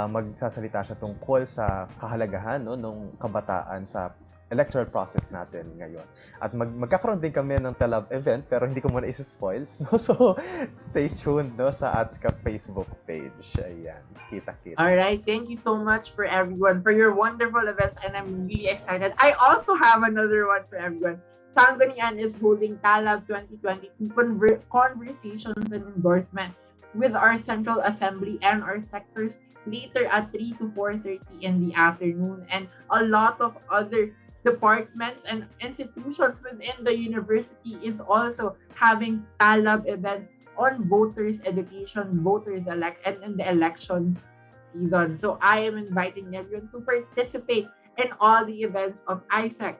magsasalita siya tungkol sa kahalagahan, no, ng kabataan sa electoral process natin ngayon. At magkakaroon din kami ng talab event, pero hindi ko muna isa-spoil. No? So, stay tuned, no, sa ATSCA Facebook page. Ayan, kita-kits. Alright, thank you so much for everyone for your wonderful events, and I'm really excited. I also have another one for everyone. Sangguniang is holding Talab 2022 conversations and endorsement with our Central Assembly and our sectors later at 3 to 4:30 in the afternoon, and a lot of other departments and institutions within the university is also having Talab events on voters education, voters elect, and in the elections season. So I am inviting everyone to participate in all the events of ISEC,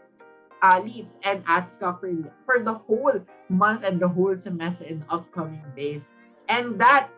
LEAPS, and ATSCA for the whole month and the whole semester in the upcoming days. And that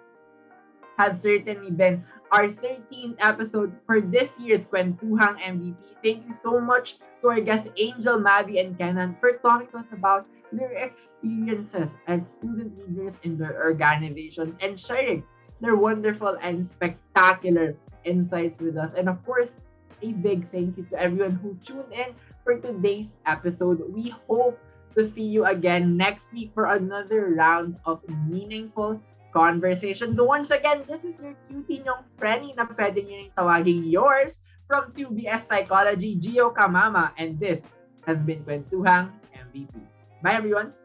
has certainly been our 13th episode for this year's Kwentuhang MVP. Thank you so much to our guests Angel, Mavi, and Kenan for talking to us about their experiences as student leaders in their organization and sharing their wonderful and spectacular insights with us. And of course, a big thank you to everyone who tuned in for today's episode. We hope to see you again next week for another round of meaningful conversation. So once again, this is your cutie nyong friendly na pwede nyo rin tawaging yours from 2BS Psychology, Gio Kamama, and this has been Kwentuhang MVP. Bye everyone!